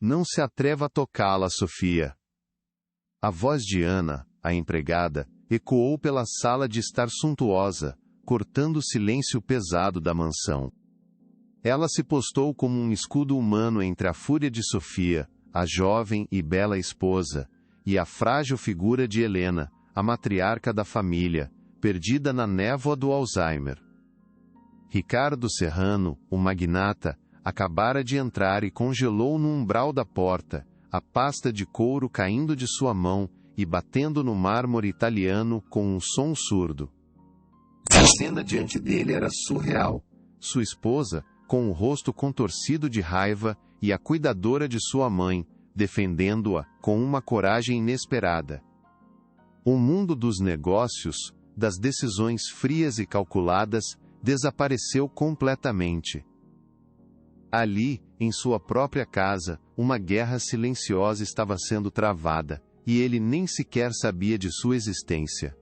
Não se atreva a tocá-la, Sofia. A voz de Ana, a empregada, ecoou pela sala de estar suntuosa, cortando o silêncio pesado da mansão. Ela se postou como um escudo humano entre a fúria de Sofia, a jovem e bela esposa, e a frágil figura de Helena, a matriarca da família, perdida na névoa do Alzheimer. Ricardo Serrano, o magnata, acabara de entrar e congelou no umbral da porta, a pasta de couro caindo de sua mão e batendo no mármore italiano com um som surdo. A cena diante dele era surreal. Sua esposa, com o rosto contorcido de raiva, e a cuidadora de sua mãe, defendendo-a com uma coragem inesperada. O mundo dos negócios, das decisões frias e calculadas, desapareceu completamente. Ali, em sua própria casa, uma guerra silenciosa estava sendo travada, e ele nem sequer sabia de sua existência.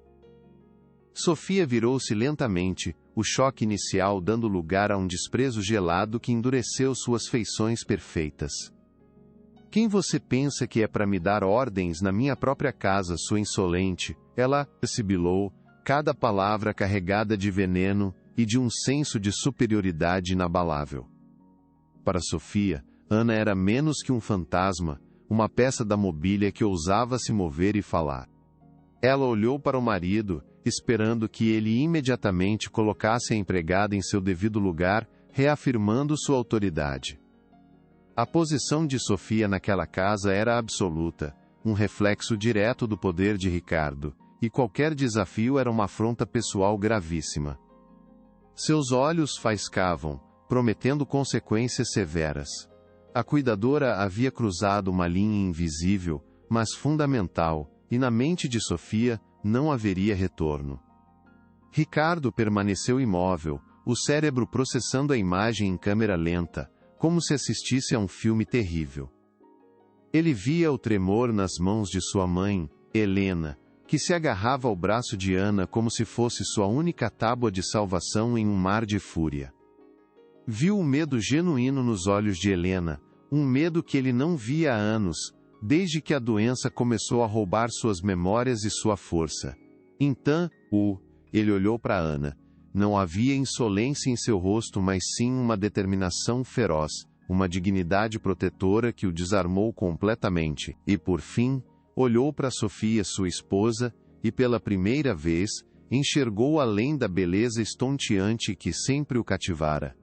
Sofia virou-se lentamente, o choque inicial dando lugar a um desprezo gelado que endureceu suas feições perfeitas. Quem você pensa que é para me dar ordens na minha própria casa, sua insolente? Ela sibilou, cada palavra carregada de veneno e de um senso de superioridade inabalável. Para Sofia, Ana era menos que um fantasma, uma peça da mobília que ousava se mover e falar. Ela olhou para o marido, esperando que ele imediatamente colocasse a empregada em seu devido lugar, reafirmando sua autoridade. A posição de Sofia naquela casa era absoluta, um reflexo direto do poder de Ricardo, e qualquer desafio era uma afronta pessoal gravíssima. Seus olhos faiscavam, prometendo consequências severas. A cuidadora havia cruzado uma linha invisível, mas fundamental, e na mente de Sofia não haveria retorno. Ricardo permaneceu imóvel, o cérebro processando a imagem em câmera lenta, como se assistisse a um filme terrível. Ele via o tremor nas mãos de sua mãe, Helena, que se agarrava ao braço de Ana como se fosse sua única tábua de salvação em um mar de fúria. Viu o medo genuíno nos olhos de Helena, um medo que ele não via há anos, desde que a doença começou a roubar suas memórias e sua força. Então, ele olhou para Ana. Não havia insolência em seu rosto, mas sim uma determinação feroz, uma dignidade protetora que o desarmou completamente, e por fim, olhou para Sofia, sua esposa, e pela primeira vez, enxergou além da beleza estonteante que sempre o cativara.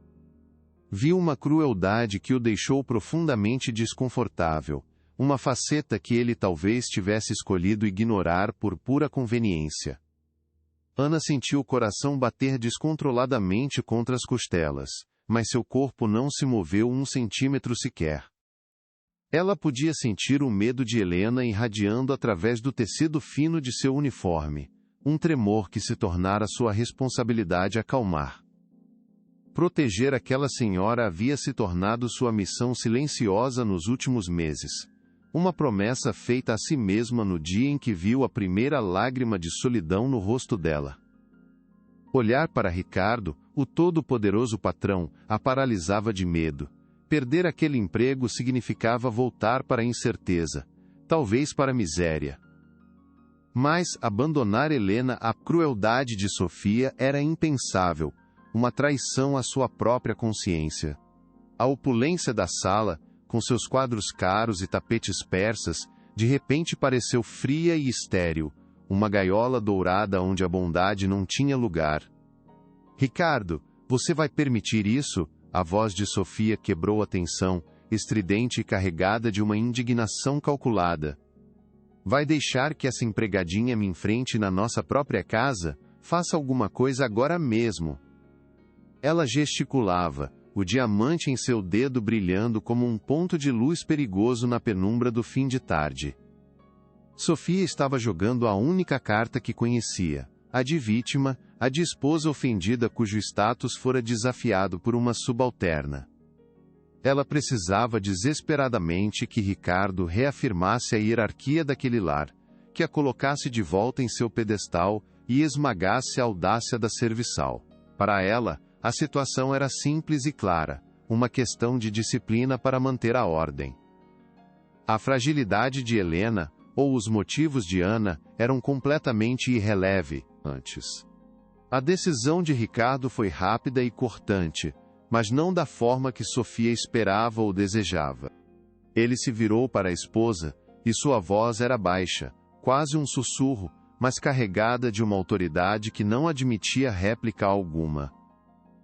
Viu uma crueldade que o deixou profundamente desconfortável, uma faceta que ele talvez tivesse escolhido ignorar por pura conveniência. Ana sentiu o coração bater descontroladamente contra as costelas, mas seu corpo não se moveu 1 centímetro sequer. Ela podia sentir o medo de Helena irradiando através do tecido fino de seu uniforme, um tremor que se tornara sua responsabilidade acalmar. Proteger aquela senhora havia se tornado sua missão silenciosa nos últimos meses. Uma promessa feita a si mesma no dia em que viu a primeira lágrima de solidão no rosto dela. Olhar para Ricardo, o todo-poderoso patrão, a paralisava de medo. Perder aquele emprego significava voltar para a incerteza, talvez para a miséria. Mas abandonar Helena à crueldade de Sofia era impensável, uma traição à sua própria consciência. A opulência da sala, com seus quadros caros e tapetes persas, de repente pareceu fria e estéril, uma gaiola dourada onde a bondade não tinha lugar. Ricardo, você vai permitir isso? A voz de Sofia quebrou a tensão, estridente e carregada de uma indignação calculada. Vai deixar que essa empregadinha me enfrente na nossa própria casa? Faça alguma coisa agora mesmo. Ela gesticulava, o diamante em seu dedo brilhando como um ponto de luz perigoso na penumbra do fim de tarde. Sofia estava jogando a única carta que conhecia, a de vítima, a de esposa ofendida cujo status fora desafiado por uma subalterna. Ela precisava desesperadamente que Ricardo reafirmasse a hierarquia daquele lar, que a colocasse de volta em seu pedestal e esmagasse a audácia da serviçal. Para ela, a situação era simples e clara, uma questão de disciplina para manter a ordem. A fragilidade de Helena, ou os motivos de Ana, eram completamente irrelevantes. A decisão de Ricardo foi rápida e cortante, mas não da forma que Sofia esperava ou desejava. Ele se virou para a esposa, e sua voz era baixa, quase um sussurro, mas carregada de uma autoridade que não admitia réplica alguma.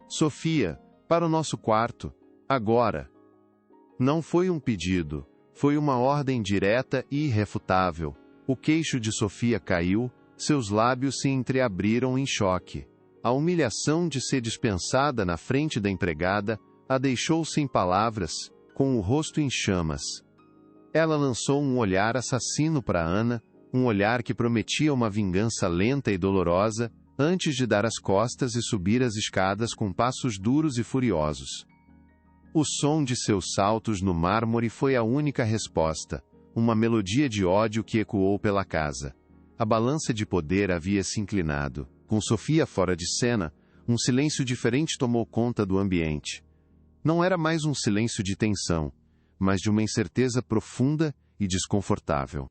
Sofia, para o nosso quarto, agora. Não foi um pedido, foi uma ordem direta e irrefutável. O queixo de Sofia caiu, seus lábios se entreabriram em choque. A humilhação de ser dispensada na frente da empregada a deixou sem palavras, com o rosto em chamas. Ela lançou um olhar assassino para Ana, um olhar que prometia uma vingança lenta e dolorosa, antes de dar as costas e subir as escadas com passos duros e furiosos. O som de seus saltos no mármore foi a única resposta, uma melodia de ódio que ecoou pela casa. A balança de poder havia se inclinado. Com Sofia fora de cena, um silêncio diferente tomou conta do ambiente. Não era mais um silêncio de tensão, mas de uma incerteza profunda e desconfortável.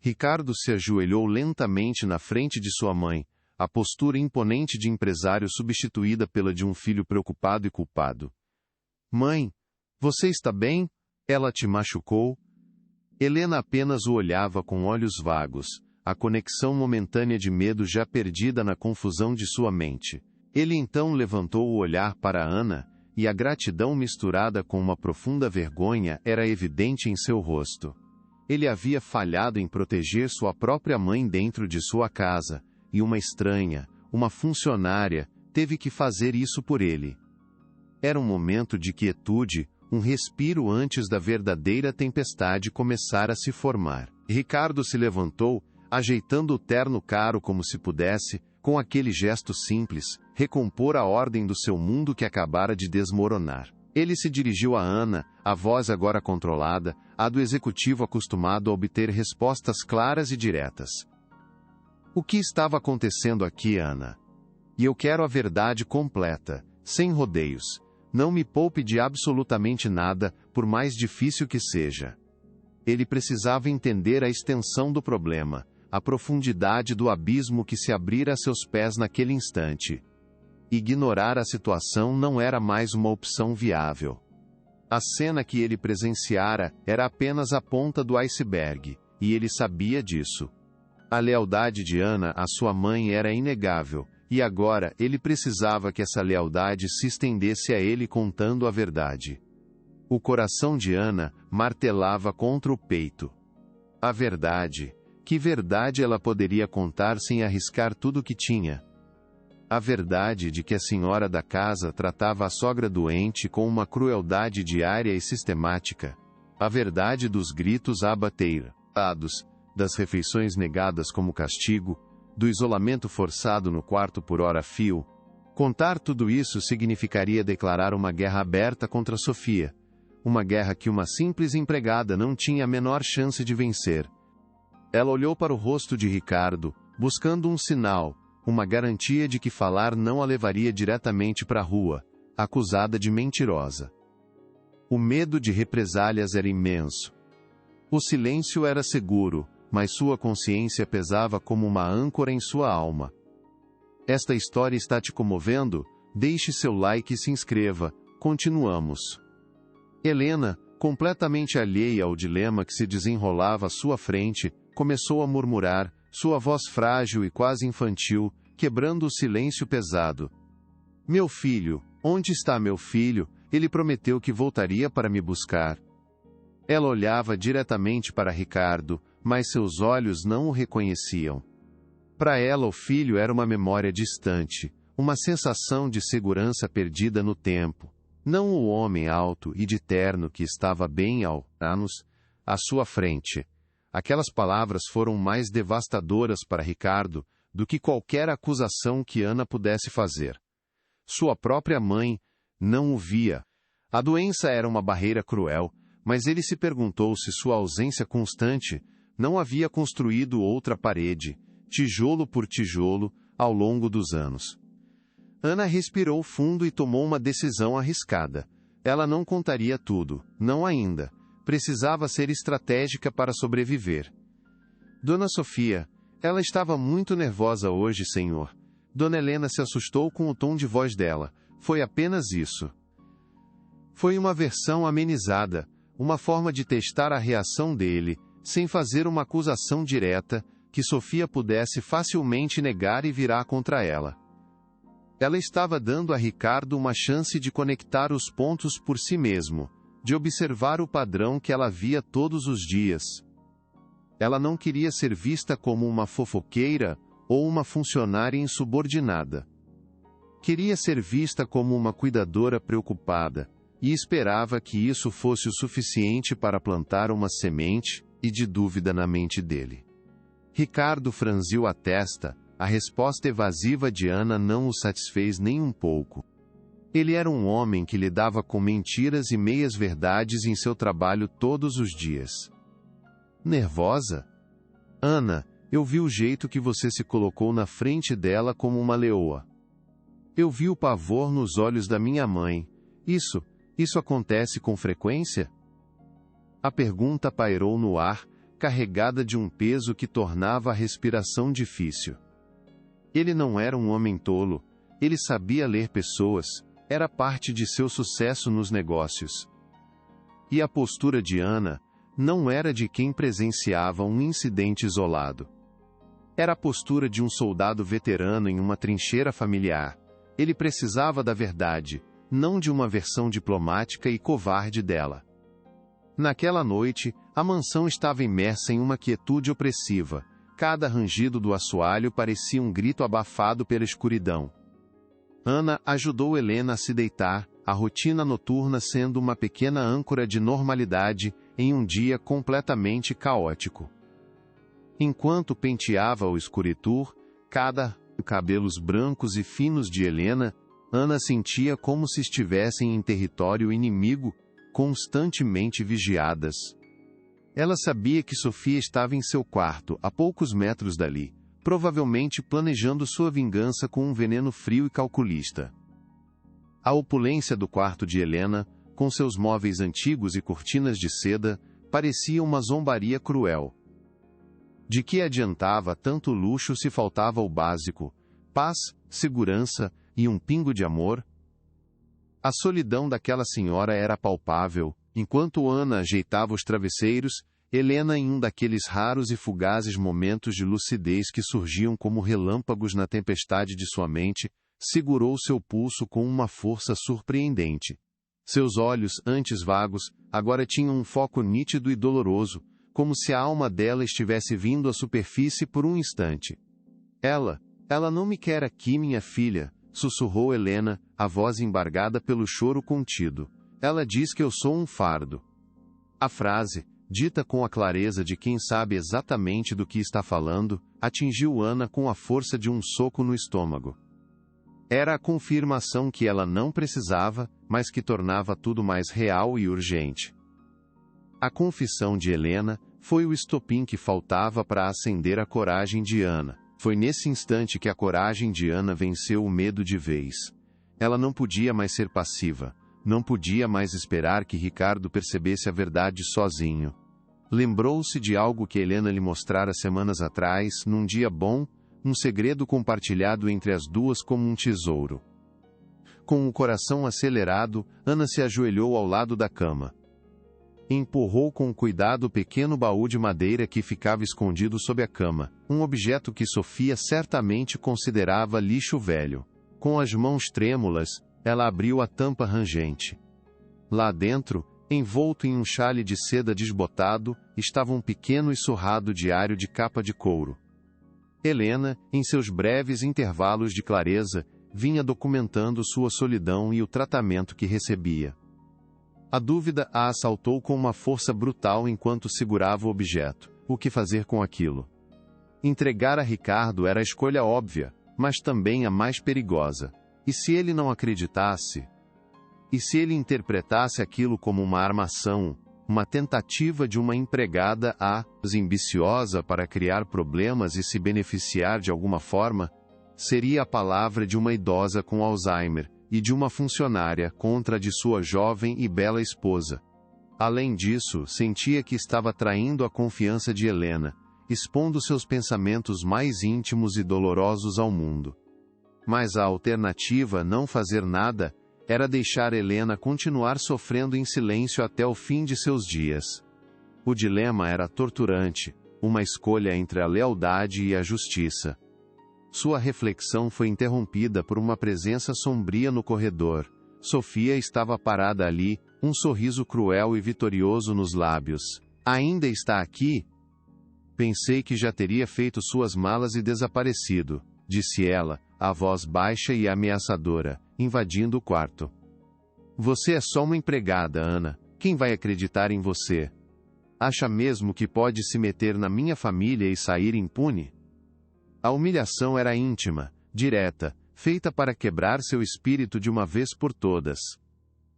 Ricardo se ajoelhou lentamente na frente de sua mãe, a postura imponente de empresário substituída pela de um filho preocupado e culpado. Mãe, você está bem? Ela te machucou? Helena apenas o olhava com olhos vagos, a conexão momentânea de medo já perdida na confusão de sua mente. Ele então levantou o olhar para Ana, e a gratidão misturada com uma profunda vergonha era evidente em seu rosto. Ele havia falhado em proteger sua própria mãe dentro de sua casa, e uma estranha, uma funcionária, teve que fazer isso por ele. Era um momento de quietude, um respiro antes da verdadeira tempestade começar a se formar. Ricardo se levantou, ajeitando o terno caro como se pudesse, com aquele gesto simples, recompor a ordem do seu mundo que acabara de desmoronar. Ele se dirigiu a Ana, a voz agora controlada, a do executivo acostumado a obter respostas claras e diretas. O que estava acontecendo aqui, Ana? E eu quero a verdade completa, sem rodeios. Não me poupe de absolutamente nada, por mais difícil que seja. Ele precisava entender a extensão do problema, a profundidade do abismo que se abrira a seus pés naquele instante. Ignorar a situação não era mais uma opção viável. A cena que ele presenciara era apenas a ponta do iceberg, e ele sabia disso. A lealdade de Ana à sua mãe era inegável, e agora ele precisava que essa lealdade se estendesse a ele contando a verdade. O coração de Ana martelava contra o peito. A verdade. Que verdade ela poderia contar sem arriscar tudo o que tinha? A verdade de que a senhora da casa tratava a sogra doente com uma crueldade diária e sistemática. A verdade dos gritos abateirados, das refeições negadas como castigo, do isolamento forçado no quarto por hora a fio. Contar tudo isso significaria declarar uma guerra aberta contra Sofia. Uma guerra que uma simples empregada não tinha a menor chance de vencer. Ela olhou para o rosto de Ricardo, buscando um sinal, uma garantia de que falar não a levaria diretamente para a rua, acusada de mentirosa. O medo de represálias era imenso. O silêncio era seguro, mas sua consciência pesava como uma âncora em sua alma. Esta história está te comovendo? Deixe seu like e se inscreva. Continuamos. Helena, completamente alheia ao dilema que se desenrolava à sua frente, começou a murmurar, sua voz frágil e quase infantil, quebrando o silêncio pesado. Meu filho, onde está meu filho? Ele prometeu que voltaria para me buscar. Ela olhava diretamente para Ricardo, mas seus olhos não o reconheciam. Para ela o filho era uma memória distante, uma sensação de segurança perdida no tempo. Não o homem alto e de terno que estava bem à sua frente. Aquelas palavras foram mais devastadoras para Ricardo do que qualquer acusação que Ana pudesse fazer. Sua própria mãe não o via. A doença era uma barreira cruel, mas ele se perguntou se sua ausência constante não havia construído outra parede, tijolo por tijolo, ao longo dos anos. Ana respirou fundo e tomou uma decisão arriscada. Ela não contaria tudo, não ainda. precisava ser estratégica para sobreviver. Dona Sofia, ela estava muito nervosa hoje, senhor. Dona Helena se assustou com o tom de voz dela. Foi apenas isso. Foi uma versão amenizada, uma forma de testar a reação dele, sem fazer uma acusação direta, que Sofia pudesse facilmente negar e virar contra ela. Ela estava dando a Ricardo uma chance de conectar os pontos por si mesmo, de observar o padrão que ela via todos os dias. Ela não queria ser vista como uma fofoqueira ou uma funcionária insubordinada. Queria ser vista como uma cuidadora preocupada, e esperava que isso fosse o suficiente para plantar uma semente de dúvida na mente dele. Ricardo franziu a testa, a resposta evasiva de Ana não o satisfez nem um pouco. Ele era um homem que lidava com mentiras e meias-verdades em seu trabalho todos os dias. Nervosa? Ana, eu vi o jeito que você se colocou na frente dela como uma leoa. Eu vi o pavor nos olhos da minha mãe. Isso acontece com frequência? A pergunta pairou no ar, carregada de um peso que tornava a respiração difícil. Ele não era um homem tolo, ele sabia ler pessoas, era parte de seu sucesso nos negócios. E a postura de Ana não era de quem presenciava um incidente isolado. Era a postura de um soldado veterano em uma trincheira familiar. Ele precisava da verdade, não de uma versão diplomática e covarde dela. Naquela noite, a mansão estava imersa em uma quietude opressiva. Cada rangido do assoalho parecia um grito abafado pela escuridão. Ana ajudou Helena a se deitar, a rotina noturna sendo uma pequena âncora de normalidade em um dia completamente caótico. Enquanto penteava o escuritur, cabelos brancos e finos de Helena, Ana sentia como se estivessem em território inimigo, constantemente vigiadas. Ela sabia que Sofia estava em seu quarto, a poucos metros dali, provavelmente planejando sua vingança com um veneno frio e calculista. A opulência do quarto de Helena, com seus móveis antigos e cortinas de seda, parecia uma zombaria cruel. De que adiantava tanto luxo se faltava o básico: paz, segurança e um pingo de amor? A solidão daquela senhora era palpável. Enquanto Ana ajeitava os travesseiros, Helena, em um daqueles raros e fugazes momentos de lucidez que surgiam como relâmpagos na tempestade de sua mente, segurou seu pulso com uma força surpreendente. Seus olhos, antes vagos, agora tinham um foco nítido e doloroso, como se a alma dela estivesse vindo à superfície por um instante. Ela não me quer aqui, minha filha, sussurrou Helena, a voz embargada pelo choro contido. Ela diz que eu sou um fardo. A frase, dita com a clareza de quem sabe exatamente do que está falando, atingiu Ana com a força de um soco no estômago. Era a confirmação que ela não precisava, mas que tornava tudo mais real e urgente. A confissão de Helena foi o estopim que faltava para acender a coragem de Ana. Foi nesse instante que a coragem de Ana venceu o medo de vez. Ela não podia mais ser passiva. Não podia mais esperar que Ricardo percebesse a verdade sozinho. Lembrou-se de algo que Helena lhe mostrara semanas atrás, num dia bom, um segredo compartilhado entre as duas como um tesouro. Com o coração acelerado, Ana se ajoelhou ao lado da cama. Empurrou com cuidado o pequeno baú de madeira que ficava escondido sob a cama, um objeto que Sofia certamente considerava lixo velho. Com as mãos trêmulas, ela abriu a tampa rangente. Lá dentro, envolto em um xale de seda desbotado, estava um pequeno e surrado diário de capa de couro. Helena, em seus breves intervalos de clareza, vinha documentando sua solidão e o tratamento que recebia. A dúvida a assaltou com uma força brutal enquanto segurava o objeto. O que fazer com aquilo? Entregar a Ricardo era a escolha óbvia, mas também a mais perigosa. E se ele não acreditasse? E se ele interpretasse aquilo como uma armação, uma tentativa de uma empregada ambiciosa para criar problemas e se beneficiar de alguma forma? Seria a palavra de uma idosa com Alzheimer, e de uma funcionária contra a de sua jovem e bela esposa. Além disso, sentia que estava traindo a confiança de Helena, expondo seus pensamentos mais íntimos e dolorosos ao mundo. Mas a alternativa, não fazer nada, era deixar Helena continuar sofrendo em silêncio até o fim de seus dias. O dilema era torturante, uma escolha entre a lealdade e a justiça. Sua reflexão foi interrompida por uma presença sombria no corredor. Sofia estava parada ali, um sorriso cruel e vitorioso nos lábios. Ainda está aqui? Pensei que já teria feito suas malas e desaparecido, disse ela, a voz baixa e ameaçadora, invadindo o quarto. Você é só uma empregada, Ana. Quem vai acreditar em você? Acha mesmo que pode se meter na minha família e sair impune? A humilhação era íntima, direta, feita para quebrar seu espírito de uma vez por todas.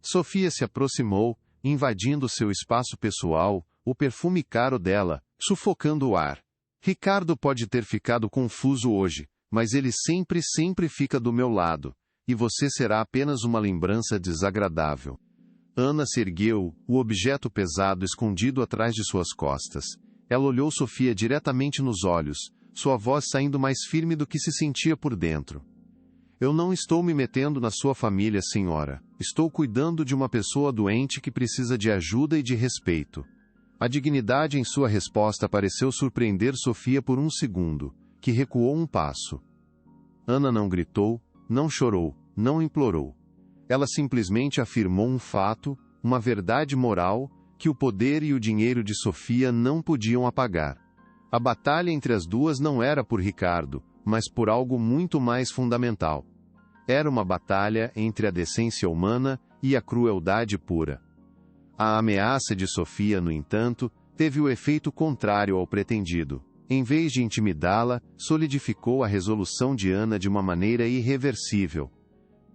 Sofia se aproximou, invadindo seu espaço pessoal, o perfume caro dela, sufocando o ar. Ricardo pode ter ficado confuso hoje, mas ele sempre fica do meu lado, e você será apenas uma lembrança desagradável. Ana se ergueu, o objeto pesado escondido atrás de suas costas. Ela olhou Sofia diretamente nos olhos, sua voz saindo mais firme do que se sentia por dentro. Eu não estou me metendo na sua família, senhora. Estou cuidando de uma pessoa doente que precisa de ajuda e de respeito. A dignidade em sua resposta pareceu surpreender Sofia por um segundo, que recuou um passo. Ana não gritou, não chorou, não implorou. Ela simplesmente afirmou um fato, uma verdade moral, que o poder e o dinheiro de Sofia não podiam apagar. A batalha entre as duas não era por Ricardo, mas por algo muito mais fundamental. Era uma batalha entre a decência humana e a crueldade pura. A ameaça de Sofia, no entanto, teve o efeito contrário ao pretendido. Em vez de intimidá-la, solidificou a resolução de Ana de uma maneira irreversível.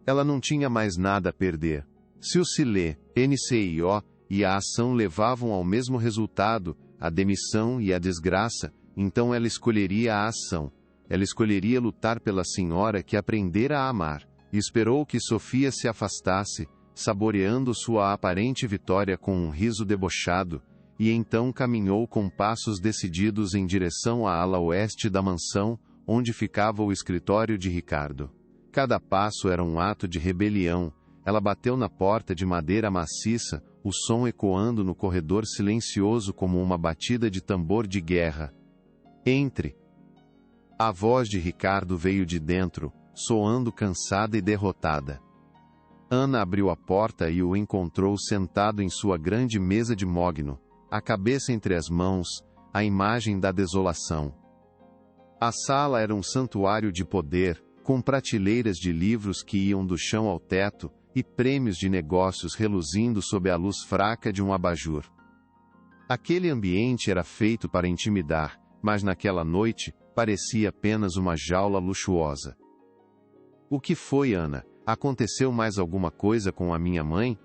Ela não tinha mais nada a perder. Se o Silê, NCIO e a ação levavam ao mesmo resultado, a demissão e a desgraça, então ela escolheria a ação. Ela escolheria lutar pela senhora que aprendera a amar, e esperou que Sofia se afastasse, saboreando sua aparente vitória com um riso debochado, e então caminhou com passos decididos em direção à ala oeste da mansão, onde ficava o escritório de Ricardo. Cada passo era um ato de rebelião. Ela bateu na porta de madeira maciça, o som ecoando no corredor silencioso como uma batida de tambor de guerra. Entre! A voz de Ricardo veio de dentro, soando cansada e derrotada. Ana abriu a porta e o encontrou sentado em sua grande mesa de mogno, a cabeça entre as mãos, a imagem da desolação. A sala era um santuário de poder, com prateleiras de livros que iam do chão ao teto, e prêmios de negócios reluzindo sob a luz fraca de um abajur. Aquele ambiente era feito para intimidar, mas naquela noite, parecia apenas uma jaula luxuosa. O que foi, Ana? Aconteceu mais alguma coisa com a minha mãe?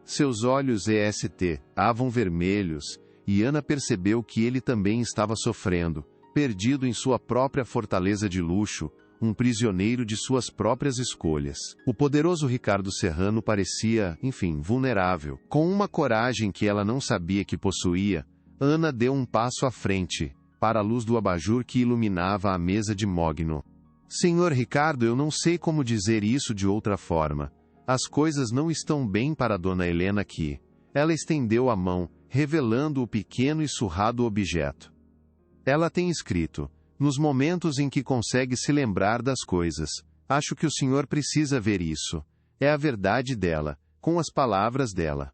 Seus olhos estavam vermelhos, e Ana percebeu que ele também estava sofrendo, perdido em sua própria fortaleza de luxo, um prisioneiro de suas próprias escolhas. O poderoso Ricardo Serrano parecia, vulnerável. Com uma coragem que ela não sabia que possuía, Ana deu um passo à frente, para a luz do abajur que iluminava a mesa de mogno. Senhor Ricardo, eu não sei como dizer isso de outra forma. As coisas não estão bem para Dona Helena aqui. Ela estendeu a mão, revelando o pequeno e surrado objeto. Ela tem escrito: nos momentos em que consegue se lembrar das coisas, acho que o senhor precisa ver isso. É a verdade dela, com as palavras dela.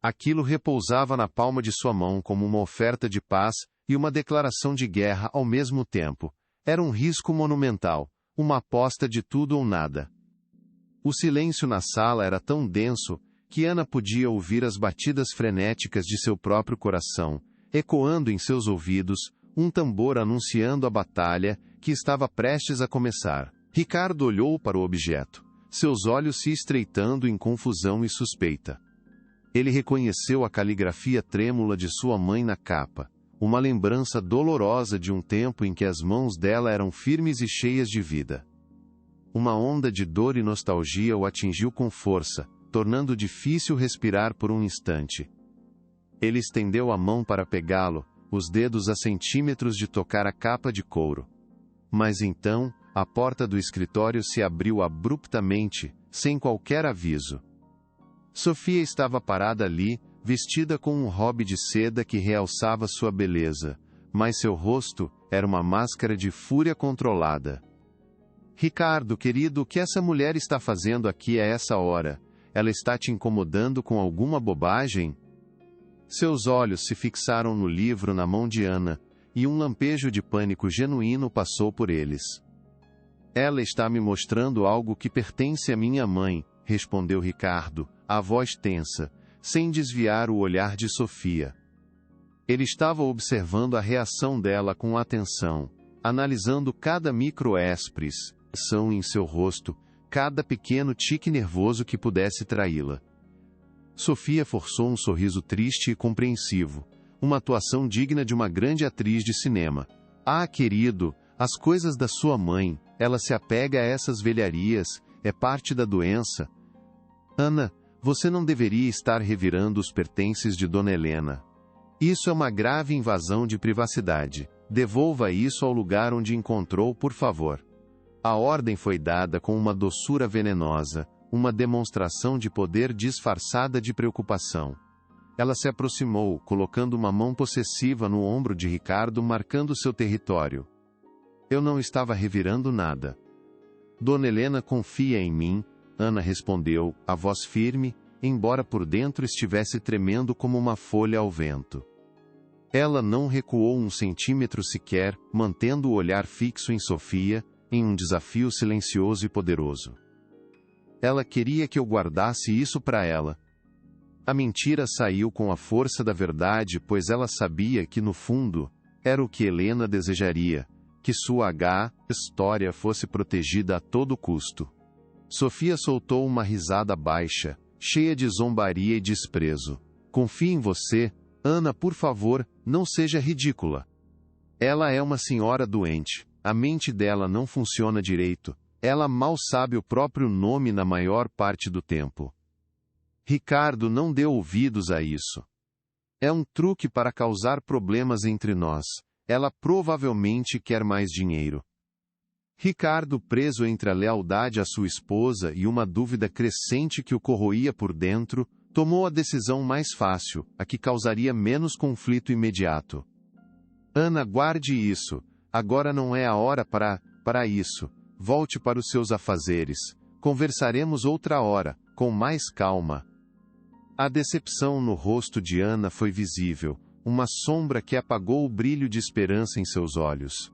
Aquilo repousava na palma de sua mão como uma oferta de paz e uma declaração de guerra ao mesmo tempo. Era um risco monumental, uma aposta de tudo ou nada. O silêncio na sala era tão denso, que Ana podia ouvir as batidas frenéticas de seu próprio coração, ecoando em seus ouvidos, um tambor anunciando a batalha, que estava prestes a começar. Ricardo olhou para o objeto, seus olhos se estreitando em confusão e suspeita. Ele reconheceu a caligrafia trêmula de sua mãe na capa, uma lembrança dolorosa de um tempo em que as mãos dela eram firmes e cheias de vida. Uma onda de dor e nostalgia o atingiu com força, tornando difícil respirar por um instante. Ele estendeu a mão para pegá-lo, os dedos a centímetros de tocar a capa de couro. Mas então, a porta do escritório se abriu abruptamente, sem qualquer aviso. Sofia estava parada ali, vestida com um robe de seda que realçava sua beleza, mas seu rosto era uma máscara de fúria controlada. Ricardo, querido, o que essa mulher está fazendo aqui a essa hora? Ela está te incomodando com alguma bobagem? Seus olhos se fixaram no livro na mão de Ana, e um lampejo de pânico genuíno passou por eles. Ela está me mostrando algo que pertence à minha mãe, respondeu Ricardo, a voz tensa, sem desviar o olhar de Sofia. Ele estava observando a reação dela com atenção, analisando cada microexpressão em seu rosto, cada pequeno tique nervoso que pudesse traí-la. Sofia forçou um sorriso triste e compreensivo, uma atuação digna de uma grande atriz de cinema. Ah, querido, as coisas da sua mãe, ela se apega a essas velharias, é parte da doença. Ana, você não deveria estar revirando os pertences de Dona Helena. Isso é uma grave invasão de privacidade. Devolva isso ao lugar onde encontrou, por favor. A ordem foi dada com uma doçura venenosa, uma demonstração de poder disfarçada de preocupação. Ela se aproximou, colocando uma mão possessiva no ombro de Ricardo, marcando seu território. Eu não estava revirando nada. Dona Helena confia em mim, Ana respondeu, a voz firme, embora por dentro estivesse tremendo como uma folha ao vento. Ela não recuou um centímetro sequer, mantendo o olhar fixo em Sofia, em um desafio silencioso e poderoso. Ela queria que eu guardasse isso para ela. A mentira saiu com a força da verdade, pois ela sabia que, no fundo, era o que Helena desejaria, que sua história fosse protegida a todo custo. Sofia soltou uma risada baixa, cheia de zombaria e desprezo. Confie em você, Ana, por favor, não seja ridícula. Ela é uma senhora doente, a mente dela não funciona direito, ela mal sabe o próprio nome na maior parte do tempo. Ricardo não deu ouvidos a isso. É um truque para causar problemas entre nós. Ela provavelmente quer mais dinheiro. Ricardo, preso entre a lealdade à sua esposa e uma dúvida crescente que o corroía por dentro, tomou a decisão mais fácil, a que causaria menos conflito imediato. Ana, guarde isso. Agora não é a hora para isso. Volte para os seus afazeres. Conversaremos outra hora, com mais calma. A decepção no rosto de Ana foi visível, uma sombra que apagou o brilho de esperança em seus olhos.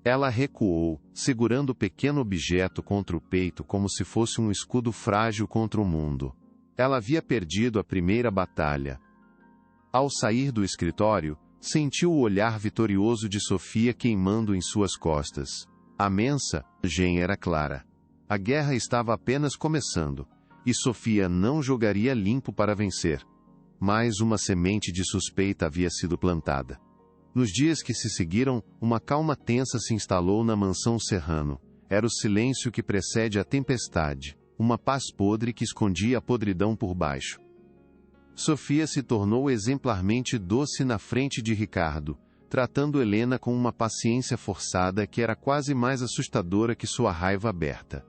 Ela recuou, segurando o pequeno objeto contra o peito como se fosse um escudo frágil contra o mundo. Ela havia perdido a primeira batalha. Ao sair do escritório, sentiu o olhar vitorioso de Sofia queimando em suas costas. A mensagem era clara. A guerra estava apenas começando, e Sofia não jogaria limpo para vencer. Mais uma semente de suspeita havia sido plantada. Nos dias que se seguiram, uma calma tensa se instalou na mansão Serrano. Era o silêncio que precede a tempestade, uma paz podre que escondia a podridão por baixo. Sofia se tornou exemplarmente doce na frente de Ricardo, tratando Helena com uma paciência forçada que era quase mais assustadora que sua raiva aberta.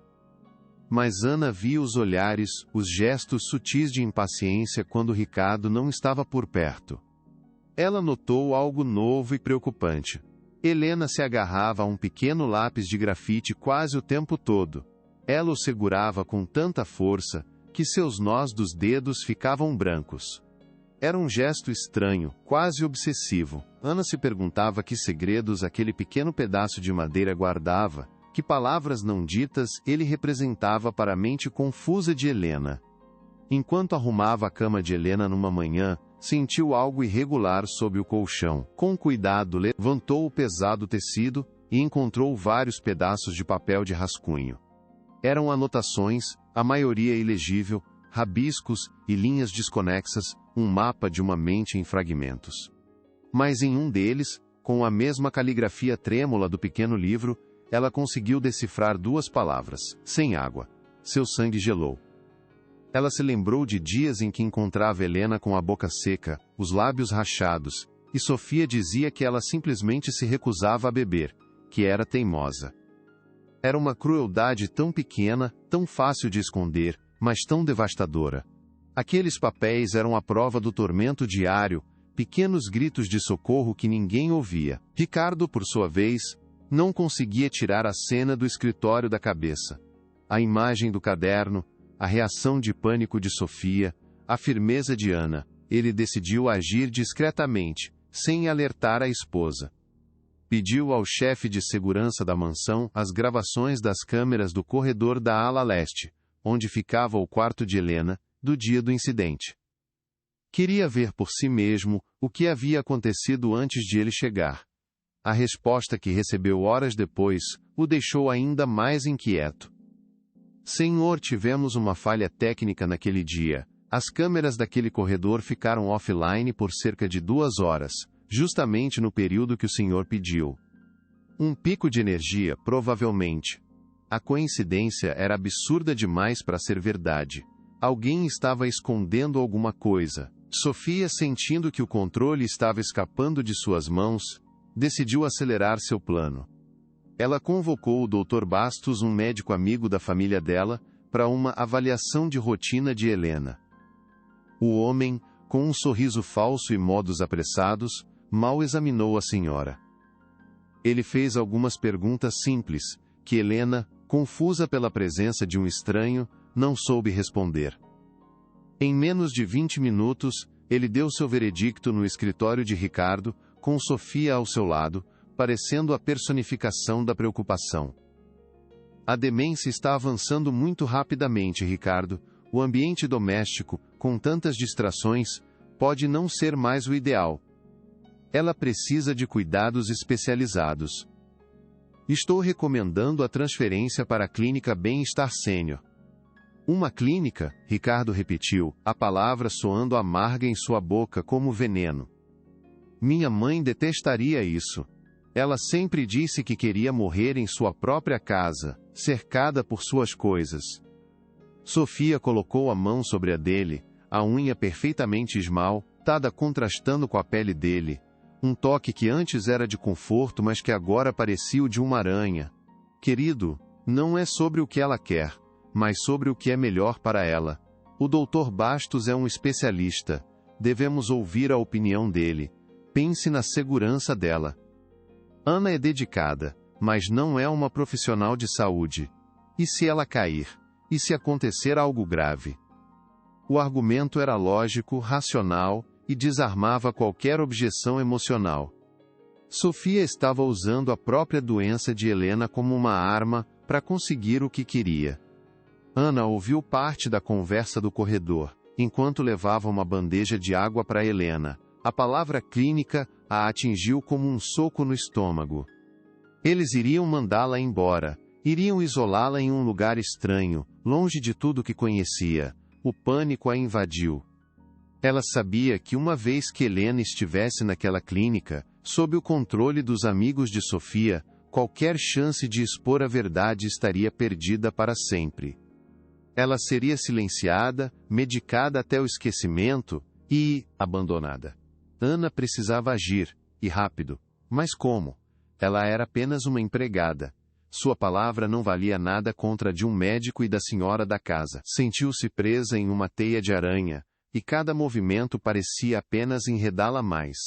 Mas Ana via os olhares, os gestos sutis de impaciência quando Ricardo não estava por perto. Ela notou algo novo e preocupante. Helena se agarrava a um pequeno lápis de grafite quase o tempo todo. Ela o segurava com tanta força, que seus nós dos dedos ficavam brancos. Era um gesto estranho, quase obsessivo. Ana se perguntava que segredos aquele pequeno pedaço de madeira guardava, que palavras não ditas ele representava para a mente confusa de Helena. Enquanto arrumava a cama de Helena numa manhã, sentiu algo irregular sob o colchão. Com cuidado, levantou o pesado tecido e encontrou vários pedaços de papel de rascunho. Eram anotações, a maioria ilegível, rabiscos e linhas desconexas, um mapa de uma mente em fragmentos. Mas em um deles, com a mesma caligrafia trêmula do pequeno livro, ela conseguiu decifrar duas palavras: sem água. Seu sangue gelou. Ela se lembrou de dias em que encontrava Helena com a boca seca, os lábios rachados, e Sofia dizia que ela simplesmente se recusava a beber, que era teimosa. Era uma crueldade tão pequena, tão fácil de esconder, mas tão devastadora. Aqueles papéis eram a prova do tormento diário, pequenos gritos de socorro que ninguém ouvia. Ricardo, por sua vez, não conseguia tirar a cena do escritório da cabeça. A imagem do caderno, a reação de pânico de Sofia, a firmeza de Ana. Ele decidiu agir discretamente, sem alertar a esposa. Pediu ao chefe de segurança da mansão as gravações das câmeras do corredor da ala leste, onde ficava o quarto de Helena, do dia do incidente. Queria ver por si mesmo o que havia acontecido antes de ele chegar. A resposta que recebeu horas depois o deixou ainda mais inquieto. Senhor, tivemos uma falha técnica naquele dia. As câmeras daquele corredor ficaram offline por cerca de 2 horas, justamente no período que o senhor pediu. Um pico de energia, provavelmente. A coincidência era absurda demais para ser verdade. Alguém estava escondendo alguma coisa. Sofia, sentindo que o controle estava escapando de suas mãos, decidiu acelerar seu plano. Ela convocou o Dr. Bastos, um médico amigo da família dela, para uma avaliação de rotina de Helena. O homem, com um sorriso falso e modos apressados, mal examinou a senhora. Ele fez algumas perguntas simples, que Helena, confusa pela presença de um estranho, não soube responder. Em menos de 20 minutos, ele deu seu veredicto no escritório de Ricardo, com Sofia ao seu lado, parecendo a personificação da preocupação. A demência está avançando muito rapidamente, Ricardo. O ambiente doméstico, com tantas distrações, pode não ser mais o ideal. Ela precisa de cuidados especializados. Estou recomendando a transferência para a clínica Bem-Estar Sênior. Uma clínica, Ricardo repetiu, a palavra soando amarga em sua boca como veneno. Minha mãe detestaria isso. Ela sempre disse que queria morrer em sua própria casa, cercada por suas coisas. Sofia colocou a mão sobre a dele, a unha perfeitamente esmaltada contrastando com a pele dele. Um toque que antes era de conforto, mas que agora parecia o de uma aranha. Querido, não é sobre o que ela quer, mas sobre o que é melhor para ela. O Dr. Bastos é um especialista. Devemos ouvir a opinião dele. Pense na segurança dela. Ana é dedicada, mas não é uma profissional de saúde. E se ela cair? E se acontecer algo grave? O argumento era lógico, racional, e desarmava qualquer objeção emocional. Sofia estava usando a própria doença de Helena como uma arma para conseguir o que queria. Ana ouviu parte da conversa do corredor, enquanto levava uma bandeja de água para Helena. A palavra clínica a atingiu como um soco no estômago. Eles iriam mandá-la embora, iriam isolá-la em um lugar estranho, longe de tudo que conhecia. O pânico a invadiu. Ela sabia que uma vez que Helena estivesse naquela clínica, sob o controle dos amigos de Sofia, qualquer chance de expor a verdade estaria perdida para sempre. Ela seria silenciada, medicada até o esquecimento e abandonada. Ana precisava agir, e rápido. Mas como? Ela era apenas uma empregada. Sua palavra não valia nada contra a de um médico e da senhora da casa. Sentiu-se presa em uma teia de aranha, e cada movimento parecia apenas enredá-la mais.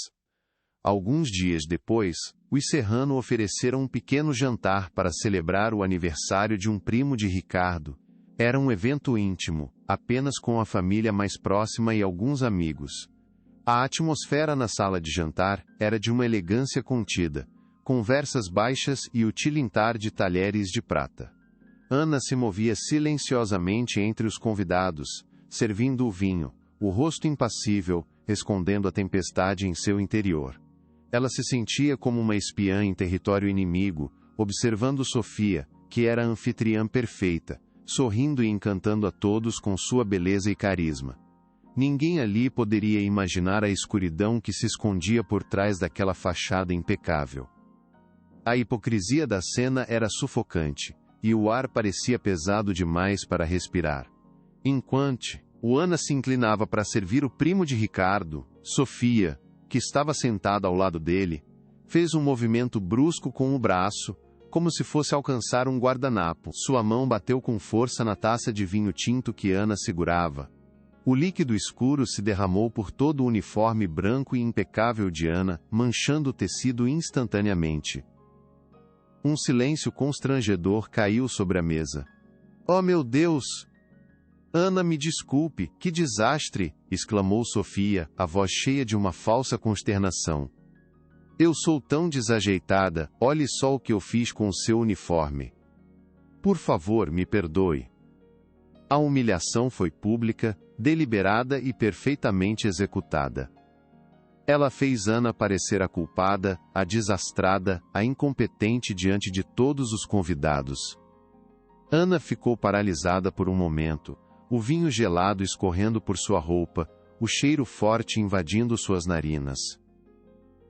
Alguns dias depois, os Serrano ofereceram um pequeno jantar para celebrar o aniversário de um primo de Ricardo. Era um evento íntimo, apenas com a família mais próxima e alguns amigos. A atmosfera na sala de jantar era de uma elegância contida, conversas baixas e o tilintar de talheres de prata. Ana se movia silenciosamente entre os convidados, servindo o vinho, o rosto impassível, escondendo a tempestade em seu interior. Ela se sentia como uma espiã em território inimigo, observando Sofia, que era a anfitriã perfeita, sorrindo e encantando a todos com sua beleza e carisma. Ninguém ali poderia imaginar a escuridão que se escondia por trás daquela fachada impecável. A hipocrisia da cena era sufocante, e o ar parecia pesado demais para respirar. Enquanto o Ana se inclinava para servir o primo de Ricardo, Sofia, que estava sentada ao lado dele, fez um movimento brusco com o braço, como se fosse alcançar um guardanapo. Sua mão bateu com força na taça de vinho tinto que Ana segurava. O líquido escuro se derramou por todo o uniforme branco e impecável de Ana, manchando o tecido instantaneamente. Um silêncio constrangedor caiu sobre a mesa. Oh, meu Deus! Ana, me desculpe, que desastre! Exclamou Sofia, a voz cheia de uma falsa consternação. Eu sou tão desajeitada, olhe só o que eu fiz com o seu uniforme. Por favor, me perdoe. A humilhação foi pública, deliberada e perfeitamente executada. Ela fez Ana parecer a culpada, a desastrada, a incompetente diante de todos os convidados. Ana ficou paralisada por um momento, o vinho gelado escorrendo por sua roupa, o cheiro forte invadindo suas narinas.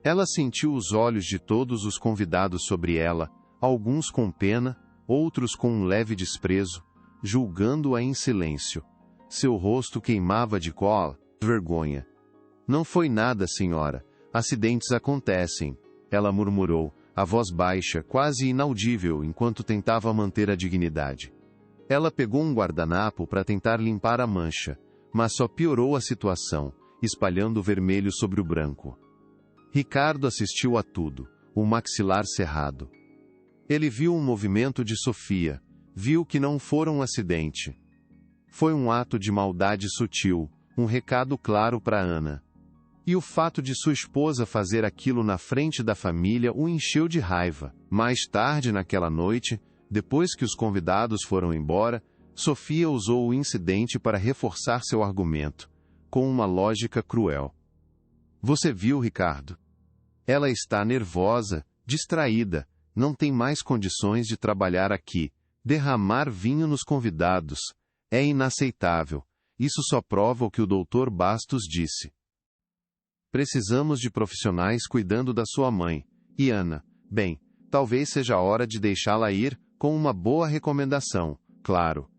Ela sentiu os olhos de todos os convidados sobre ela, alguns com pena, outros com um leve desprezo, julgando-a em silêncio. Seu rosto queimava de vergonha. Não foi nada, senhora. Acidentes acontecem, ela murmurou, a voz baixa, quase inaudível, enquanto tentava manter a dignidade. Ela pegou um guardanapo para tentar limpar a mancha, mas só piorou a situação, espalhando o vermelho sobre o branco. Ricardo assistiu a tudo, o maxilar cerrado. Ele viu um movimento de Sofia, viu que não fora um acidente. Foi um ato de maldade sutil, um recado claro para Ana. E o fato de sua esposa fazer aquilo na frente da família o encheu de raiva. Mais tarde naquela noite, depois que os convidados foram embora, Sofia usou o incidente para reforçar seu argumento, com uma lógica cruel. Você viu, Ricardo? Ela está nervosa, distraída, não tem mais condições de trabalhar aqui. Derramar vinho nos convidados. É inaceitável. Isso só prova o que o Dr. Bastos disse. Precisamos de profissionais cuidando da sua mãe. E Ana, bem, talvez seja a hora de deixá-la ir, com uma boa recomendação, claro.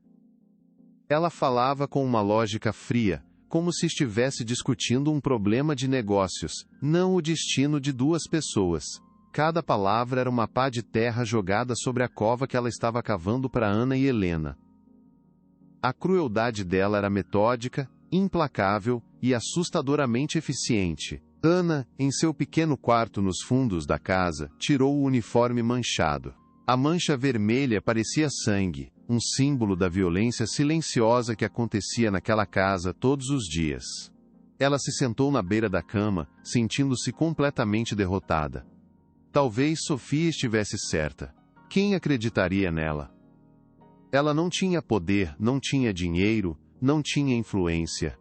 Ela falava com uma lógica fria, como se estivesse discutindo um problema de negócios, não o destino de duas pessoas. Cada palavra era uma pá de terra jogada sobre a cova que ela estava cavando para Ana e Helena. A crueldade dela era metódica, implacável e assustadoramente eficiente. Ana, em seu pequeno quarto nos fundos da casa, tirou o uniforme manchado. A mancha vermelha parecia sangue, um símbolo da violência silenciosa que acontecia naquela casa todos os dias. Ela se sentou na beira da cama, sentindo-se completamente derrotada. Talvez Sofia estivesse certa. Quem acreditaria nela? Ela não tinha poder, não tinha dinheiro, não tinha influência.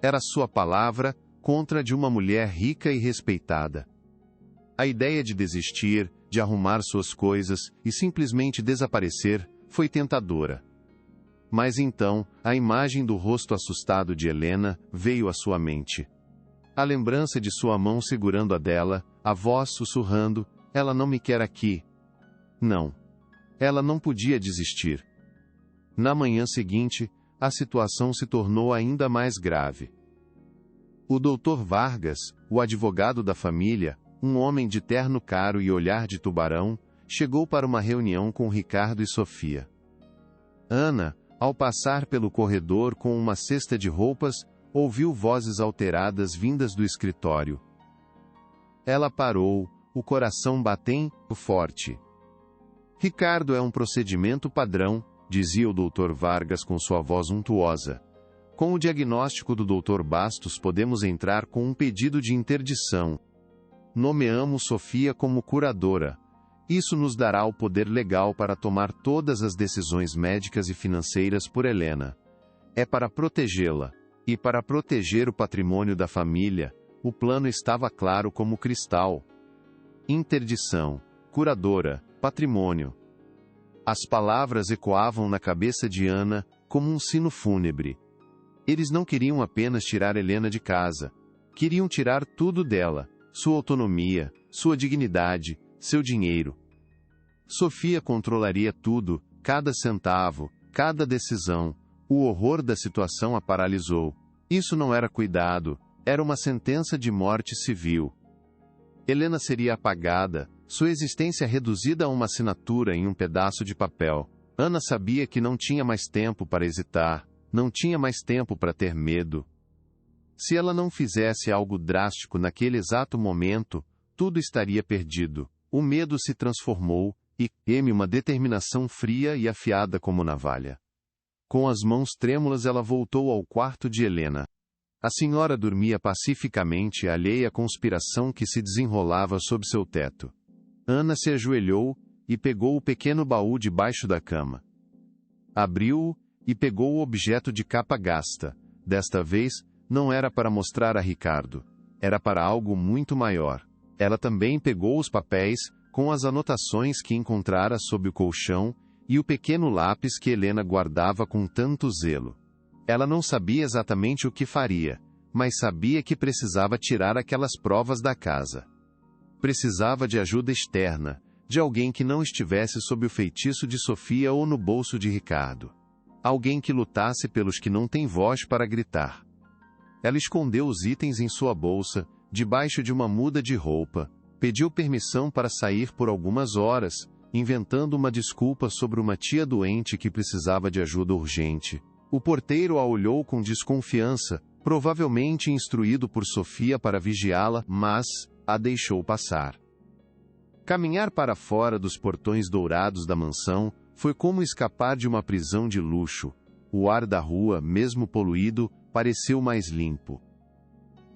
Era sua palavra contra a de uma mulher rica e respeitada. A ideia de desistir, de arrumar suas coisas e simplesmente desaparecer foi tentadora. Mas então, a imagem do rosto assustado de Helena veio à sua mente. A lembrança de sua mão segurando a dela, a voz sussurrando, ela não me quer aqui. Não. Ela não podia desistir. Na manhã seguinte, a situação se tornou ainda mais grave. O Dr. Vargas, o advogado da família, um homem de terno caro e olhar de tubarão, chegou para uma reunião com Ricardo e Sofia. Ana, ao passar pelo corredor com uma cesta de roupas, ouviu vozes alteradas vindas do escritório. Ela parou, o coração batendo forte. Ricardo, é um procedimento padrão, dizia o Dr. Vargas com sua voz untuosa. Com o diagnóstico do Dr. Bastos podemos entrar com um pedido de interdição. Nomeamos Sofia como curadora. Isso nos dará o poder legal para tomar todas as decisões médicas e financeiras por Helena. É para protegê-la. E para proteger o patrimônio da família, o plano estava claro como cristal. Interdição, curadora, patrimônio. As palavras ecoavam na cabeça de Ana, como um sino fúnebre. Eles não queriam apenas tirar Helena de casa. Queriam tirar tudo dela, sua autonomia, sua dignidade, seu dinheiro. Sofia controlaria tudo, cada centavo, cada decisão, O horror da situação a paralisou. Isso não era cuidado, era uma sentença de morte civil. Helena seria apagada, sua existência reduzida a uma assinatura em um pedaço de papel. Ana sabia que não tinha mais tempo para hesitar, não tinha mais tempo para ter medo. Se ela não fizesse algo drástico naquele exato momento, tudo estaria perdido. O medo se transformou em uma determinação fria e afiada como navalha. Com as mãos trêmulas ela voltou ao quarto de Helena. A senhora dormia pacificamente, alheia à conspiração que se desenrolava sob seu teto. Ana se ajoelhou e pegou o pequeno baú debaixo da cama. Abriu-o e pegou o objeto de capa gasta. Desta vez, não era para mostrar a Ricardo. Era para algo muito maior. Ela também pegou os papéis, com as anotações que encontrara sob o colchão, e o pequeno lápis que Helena guardava com tanto zelo. Ela não sabia exatamente o que faria, mas sabia que precisava tirar aquelas provas da casa. Precisava de ajuda externa, de alguém que não estivesse sob o feitiço de Sofia ou no bolso de Ricardo. Alguém que lutasse pelos que não têm voz para gritar. Ela escondeu os itens em sua bolsa, debaixo de uma muda de roupa, pediu permissão para sair por algumas horas, inventando uma desculpa sobre uma tia doente que precisava de ajuda urgente. O porteiro a olhou com desconfiança, provavelmente instruído por Sofia para vigiá-la, mas a deixou passar. Caminhar para fora dos portões dourados da mansão foi como escapar de uma prisão de luxo. O ar da rua, mesmo poluído, pareceu mais limpo.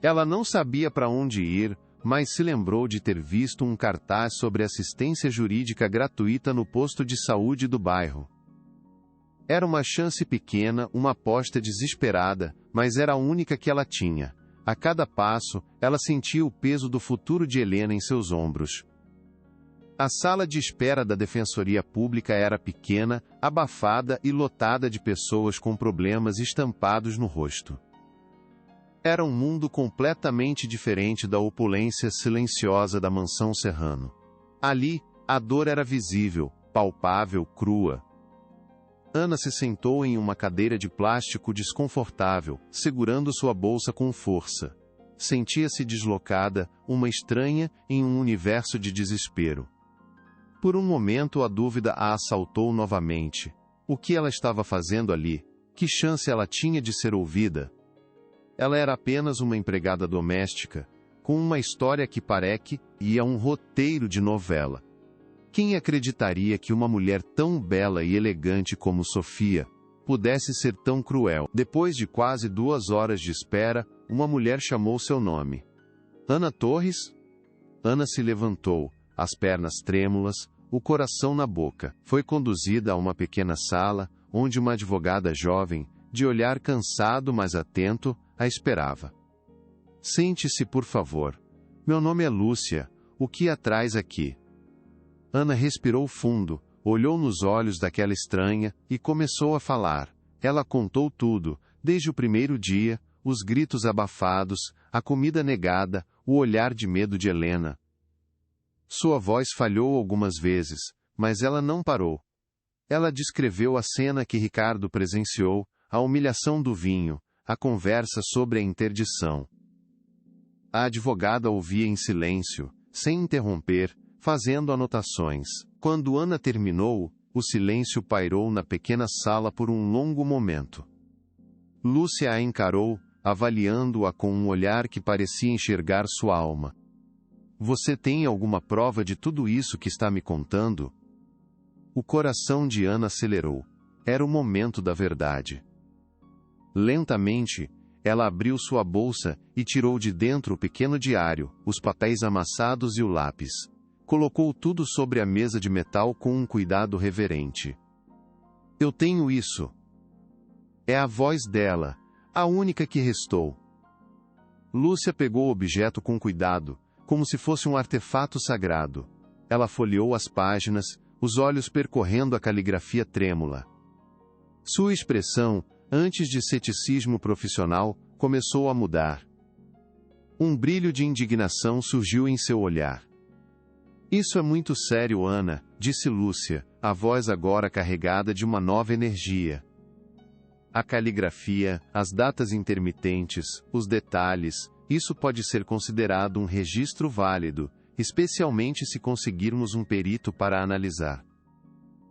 Ela não sabia para onde ir, mas se lembrou de ter visto um cartaz sobre assistência jurídica gratuita no posto de saúde do bairro. Era uma chance pequena, uma aposta desesperada, mas era a única que ela tinha. A cada passo, ela sentia o peso do futuro de Helena em seus ombros. A sala de espera da Defensoria Pública era pequena, abafada e lotada de pessoas com problemas estampados no rosto. Era um mundo completamente diferente da opulência silenciosa da mansão Serrano. Ali, a dor era visível, palpável, crua. Ana se sentou em uma cadeira de plástico desconfortável, segurando sua bolsa com força. Sentia-se deslocada, uma estranha, em um universo de desespero. Por um momento a dúvida a assaltou novamente. O que ela estava fazendo ali? Que chance ela tinha de ser ouvida? Ela era apenas uma empregada doméstica, com uma história que parece e é um roteiro de novela. Quem acreditaria que uma mulher tão bela e elegante como Sofia pudesse ser tão cruel? Depois de quase 2 horas de espera, uma mulher chamou seu nome. Ana Torres? Ana se levantou, as pernas trêmulas, o coração na boca. Foi conduzida a uma pequena sala, onde uma advogada jovem, de olhar cansado mas atento, a esperava. Sente-se, por favor. Meu nome é Lúcia. O que a traz aqui? Ana respirou fundo, olhou nos olhos daquela estranha, e começou a falar. Ela contou tudo, desde o primeiro dia, os gritos abafados, a comida negada, o olhar de medo de Helena. Sua voz falhou algumas vezes, mas ela não parou. Ela descreveu a cena que Ricardo presenciou, a humilhação do vinho, a conversa sobre a interdição. A advogada ouvia em silêncio, sem interromper, fazendo anotações. Quando Ana terminou, o silêncio pairou na pequena sala por um longo momento. Lúcia a encarou, avaliando-a com um olhar que parecia enxergar sua alma. Você tem alguma prova de tudo isso que está me contando? O coração de Ana acelerou. Era o momento da verdade. Lentamente, ela abriu sua bolsa e tirou de dentro o pequeno diário, os papéis amassados e o lápis. Colocou tudo sobre a mesa de metal com um cuidado reverente. Eu tenho isso. É a voz dela, a única que restou. Lúcia pegou o objeto com cuidado, como se fosse um artefato sagrado. Ela folheou as páginas, os olhos percorrendo a caligrafia trêmula. Sua expressão, antes de ceticismo profissional, começou a mudar. Um brilho de indignação surgiu em seu olhar. Isso é muito sério, Ana, disse Lúcia, a voz agora carregada de uma nova energia. A caligrafia, as datas intermitentes, os detalhes, isso pode ser considerado um registro válido, especialmente se conseguirmos um perito para analisar.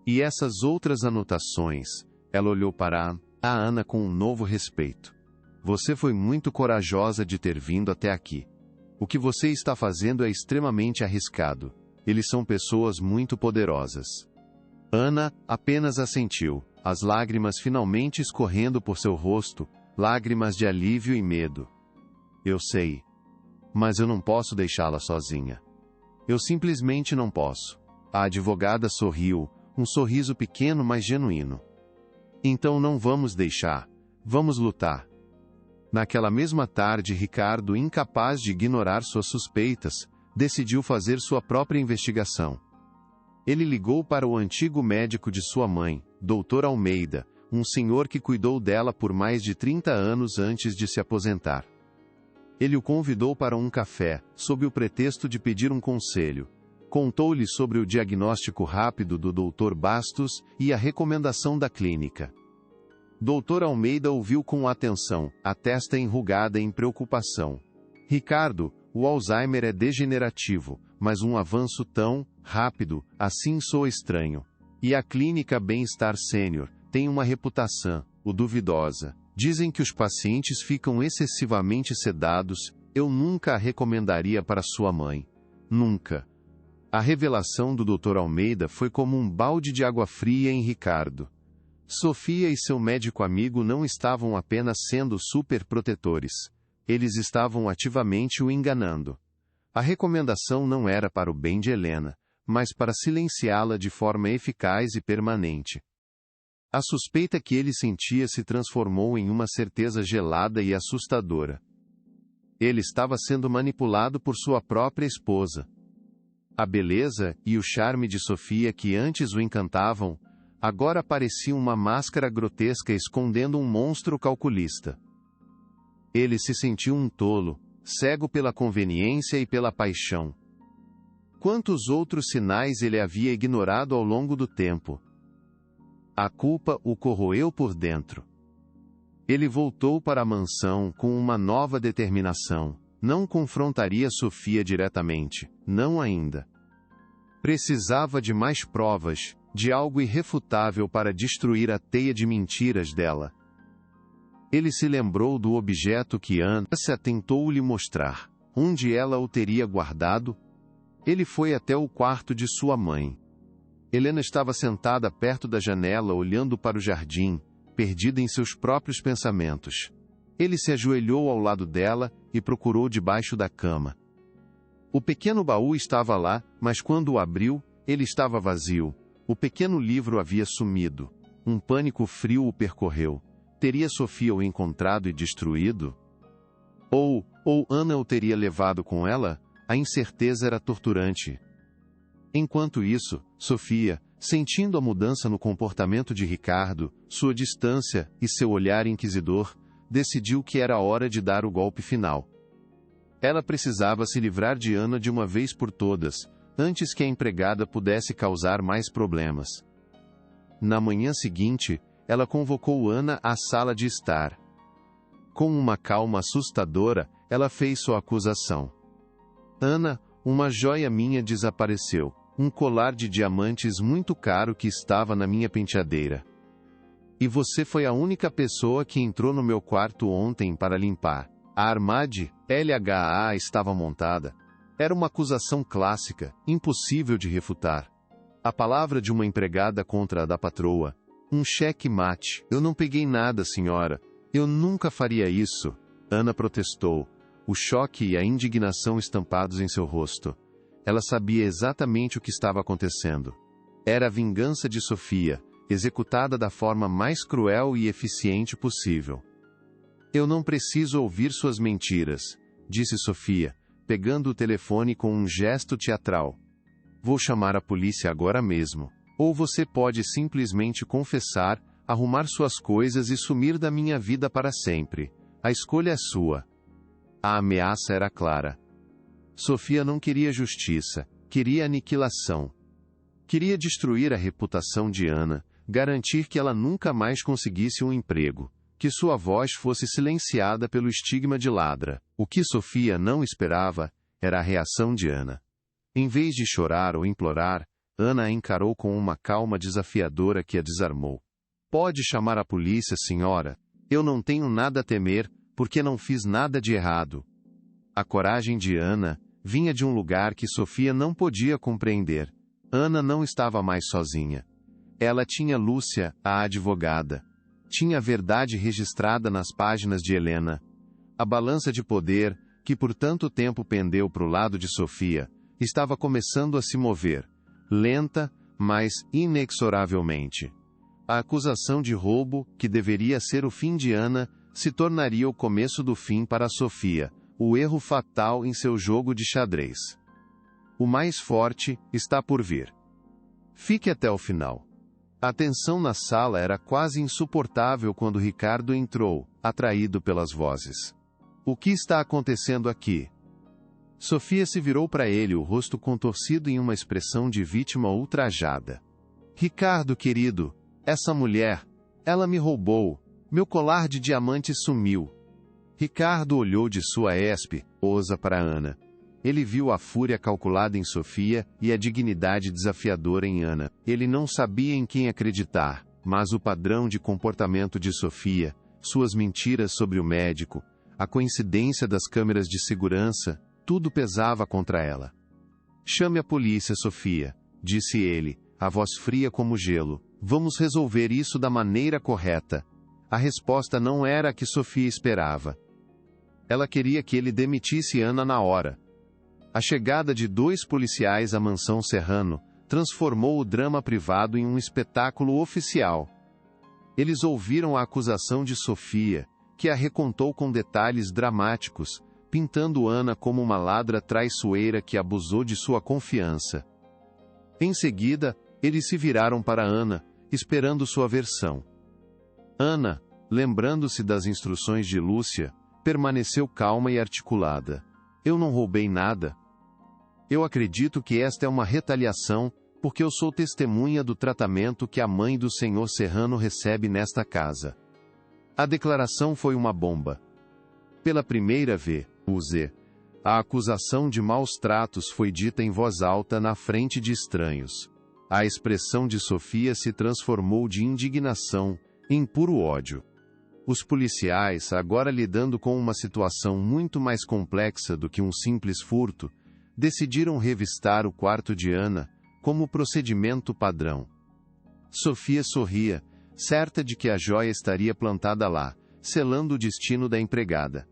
E essas outras anotações? Ela olhou para a Ana com um novo respeito. Você foi muito corajosa de ter vindo até aqui. O que você está fazendo é extremamente arriscado. Eles são pessoas muito poderosas. Ana apenas assentiu, as lágrimas finalmente escorrendo por seu rosto, lágrimas de alívio e medo. Eu sei. Mas eu não posso deixá-la sozinha. Eu simplesmente não posso. A advogada sorriu, um sorriso pequeno mas genuíno. Então não vamos deixar. Vamos lutar. Naquela mesma tarde, Ricardo, incapaz de ignorar suas suspeitas, decidiu fazer sua própria investigação. Ele ligou para o antigo médico de sua mãe, Dr. Almeida, um senhor que cuidou dela por mais de 30 anos antes de se aposentar. Ele o convidou para um café, sob o pretexto de pedir um conselho. Contou-lhe sobre o diagnóstico rápido do Dr. Bastos e a recomendação da clínica. Dr. Almeida ouviu com atenção, a testa enrugada em preocupação. Ricardo, o Alzheimer é degenerativo, mas um avanço tão rápido, assim soa estranho. E a clínica Bem-Estar Sênior tem uma reputação, duvidosa. Dizem que os pacientes ficam excessivamente sedados. Eu nunca a recomendaria para sua mãe. Nunca. A revelação do Dr. Almeida foi como um balde de água fria em Ricardo. Sofia e seu médico amigo não estavam apenas sendo superprotetores. Eles estavam ativamente o enganando. A recomendação não era para o bem de Helena, mas para silenciá-la de forma eficaz e permanente. A suspeita que ele sentia se transformou em uma certeza gelada e assustadora. Ele estava sendo manipulado por sua própria esposa. A beleza e o charme de Sofia que antes o encantavam, agora pareciam uma máscara grotesca escondendo um monstro calculista. Ele se sentiu um tolo, cego pela conveniência e pela paixão. Quantos outros sinais ele havia ignorado ao longo do tempo? A culpa o corroeu por dentro. Ele voltou para a mansão com uma nova determinação. Não confrontaria Sofia diretamente, não ainda. Precisava de mais provas, de algo irrefutável para destruir a teia de mentiras dela. Ele se lembrou do objeto que Ana tentou lhe mostrar, onde ela o teria guardado. Ele foi até o quarto de sua mãe. Helena estava sentada perto da janela olhando para o jardim, perdida em seus próprios pensamentos. Ele se ajoelhou ao lado dela e procurou debaixo da cama. O pequeno baú estava lá, mas quando o abriu, ele estava vazio. O pequeno livro havia sumido. Um pânico frio o percorreu. Teria Sofia o encontrado e destruído? Ou Ana o teria levado com ela? A incerteza era torturante. Enquanto isso, Sofia, sentindo a mudança no comportamento de Ricardo, sua distância e seu olhar inquisidor, decidiu que era hora de dar o golpe final. Ela precisava se livrar de Ana de uma vez por todas, antes que a empregada pudesse causar mais problemas. Na manhã seguinte, ela convocou Ana à sala de estar. Com uma calma assustadora, ela fez sua acusação. Ana, uma joia minha desapareceu, um colar de diamantes muito caro que estava na minha penteadeira. E você foi a única pessoa que entrou no meu quarto ontem para limpar. A armade, LHA, estava montada. Era uma acusação clássica, impossível de refutar. A palavra de uma empregada contra a da patroa. Um cheque-mate. Eu não peguei nada, senhora. Eu nunca faria isso. Ana protestou. O choque e a indignação estampados em seu rosto. Ela sabia exatamente o que estava acontecendo. Era a vingança de Sofia, executada da forma mais cruel e eficiente possível. Eu não preciso ouvir suas mentiras, disse Sofia, pegando o telefone com um gesto teatral. Vou chamar a polícia agora mesmo. Ou você pode simplesmente confessar, arrumar suas coisas e sumir da minha vida para sempre. A escolha é sua. A ameaça era clara. Sofia não queria justiça, queria aniquilação. Queria destruir a reputação de Ana, garantir que ela nunca mais conseguisse um emprego, que sua voz fosse silenciada pelo estigma de ladra. O que Sofia não esperava era a reação de Ana. Em vez de chorar ou implorar, Ana a encarou com uma calma desafiadora que a desarmou. Pode chamar a polícia, senhora. Eu não tenho nada a temer, porque não fiz nada de errado. A coragem de Ana vinha de um lugar que Sofia não podia compreender. Ana não estava mais sozinha. Ela tinha Lúcia, a advogada. Tinha a verdade registrada nas páginas de Helena. A balança de poder, que por tanto tempo pendeu para o lado de Sofia, estava começando a se mover, lenta, mas inexoravelmente. A acusação de roubo, que deveria ser o fim de Ana, se tornaria o começo do fim para Sofia, o erro fatal em seu jogo de xadrez. O mais forte está por vir. Fique até o final. A tensão na sala era quase insuportável quando Ricardo entrou, atraído pelas vozes. O que está acontecendo aqui? Sofia se virou para ele, o rosto contorcido em uma expressão de vítima ultrajada. Ricardo, querido, essa mulher, ela me roubou. Meu colar de diamantes sumiu. Ricardo olhou de sua esposa para Ana. Ele viu a fúria calculada em Sofia e a dignidade desafiadora em Ana. Ele não sabia em quem acreditar, mas o padrão de comportamento de Sofia, suas mentiras sobre o médico, a coincidência das câmeras de segurança, tudo pesava contra ela. Chame a polícia, Sofia, disse ele, a voz fria como gelo. Vamos resolver isso da maneira correta. A resposta não era a que Sofia esperava. Ela queria que ele demitisse Ana na hora. A chegada de 2 policiais à mansão Serrano transformou o drama privado em um espetáculo oficial. Eles ouviram a acusação de Sofia, que a recontou com detalhes dramáticos, pintando Ana como uma ladra traiçoeira que abusou de sua confiança. Em seguida, eles se viraram para Ana, esperando sua versão. Ana, lembrando-se das instruções de Lúcia, permaneceu calma e articulada. Eu não roubei nada. Eu acredito que esta é uma retaliação, porque eu sou testemunha do tratamento que a mãe do senhor Serrano recebe nesta casa. A declaração foi uma bomba. Pela primeira vez, a acusação de maus tratos foi dita em voz alta na frente de estranhos. A expressão de Sofia se transformou de indignação em puro ódio. Os policiais, agora lidando com uma situação muito mais complexa do que um simples furto, decidiram revistar o quarto de Ana como procedimento padrão. Sofia sorria, certa de que a joia estaria plantada lá, selando o destino da empregada.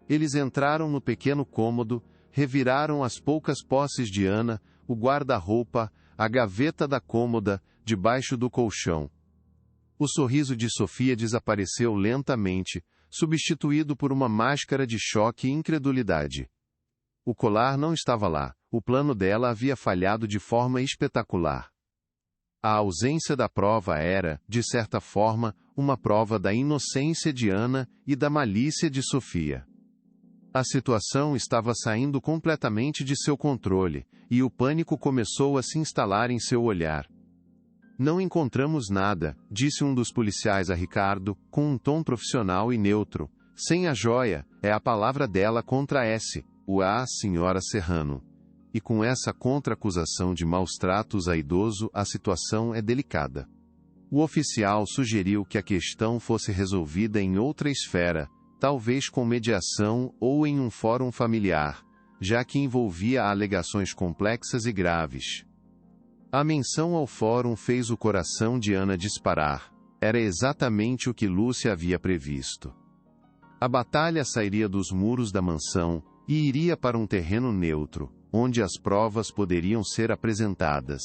Eles entraram no pequeno cômodo, reviraram as poucas posses de Ana, o guarda-roupa, a gaveta da cômoda, debaixo do colchão. O sorriso de Sofia desapareceu lentamente, substituído por uma máscara de choque e incredulidade. O colar não estava lá, o plano dela havia falhado de forma espetacular. A ausência da prova era, de certa forma, uma prova da inocência de Ana e da malícia de Sofia. A situação estava saindo completamente de seu controle, e o pânico começou a se instalar em seu olhar. Não encontramos nada, disse um dos policiais a Ricardo, com um tom profissional e neutro. Sem a joia, é a palavra dela contra a senhora Serrano. E com essa contra-acusação de maus tratos a idoso, a situação é delicada. O oficial sugeriu que a questão fosse resolvida em outra esfera, talvez com mediação ou em um fórum familiar, já que envolvia alegações complexas e graves. A menção ao fórum fez o coração de Ana disparar. Era exatamente o que Lúcia havia previsto. A batalha sairia dos muros da mansão e iria para um terreno neutro, onde as provas poderiam ser apresentadas.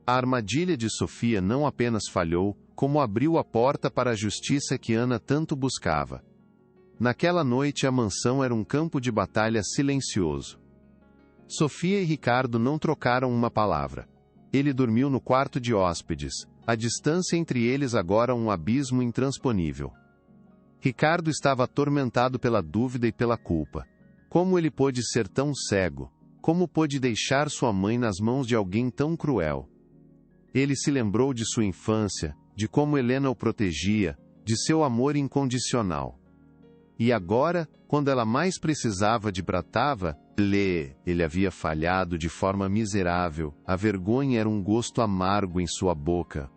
A armadilha de Sofia não apenas falhou, como abriu a porta para a justiça que Ana tanto buscava. Naquela noite a mansão era um campo de batalha silencioso. Sofia e Ricardo não trocaram uma palavra. Ele dormiu no quarto de hóspedes, a distância entre eles agora um abismo intransponível. Ricardo estava atormentado pela dúvida e pela culpa. Como ele pôde ser tão cego? Como pôde deixar sua mãe nas mãos de alguém tão cruel? Ele se lembrou de sua infância, de como Helena o protegia, de seu amor incondicional. E agora, quando ela mais precisava de Bratava, ele havia falhado de forma miserável, a vergonha era um gosto amargo em sua boca.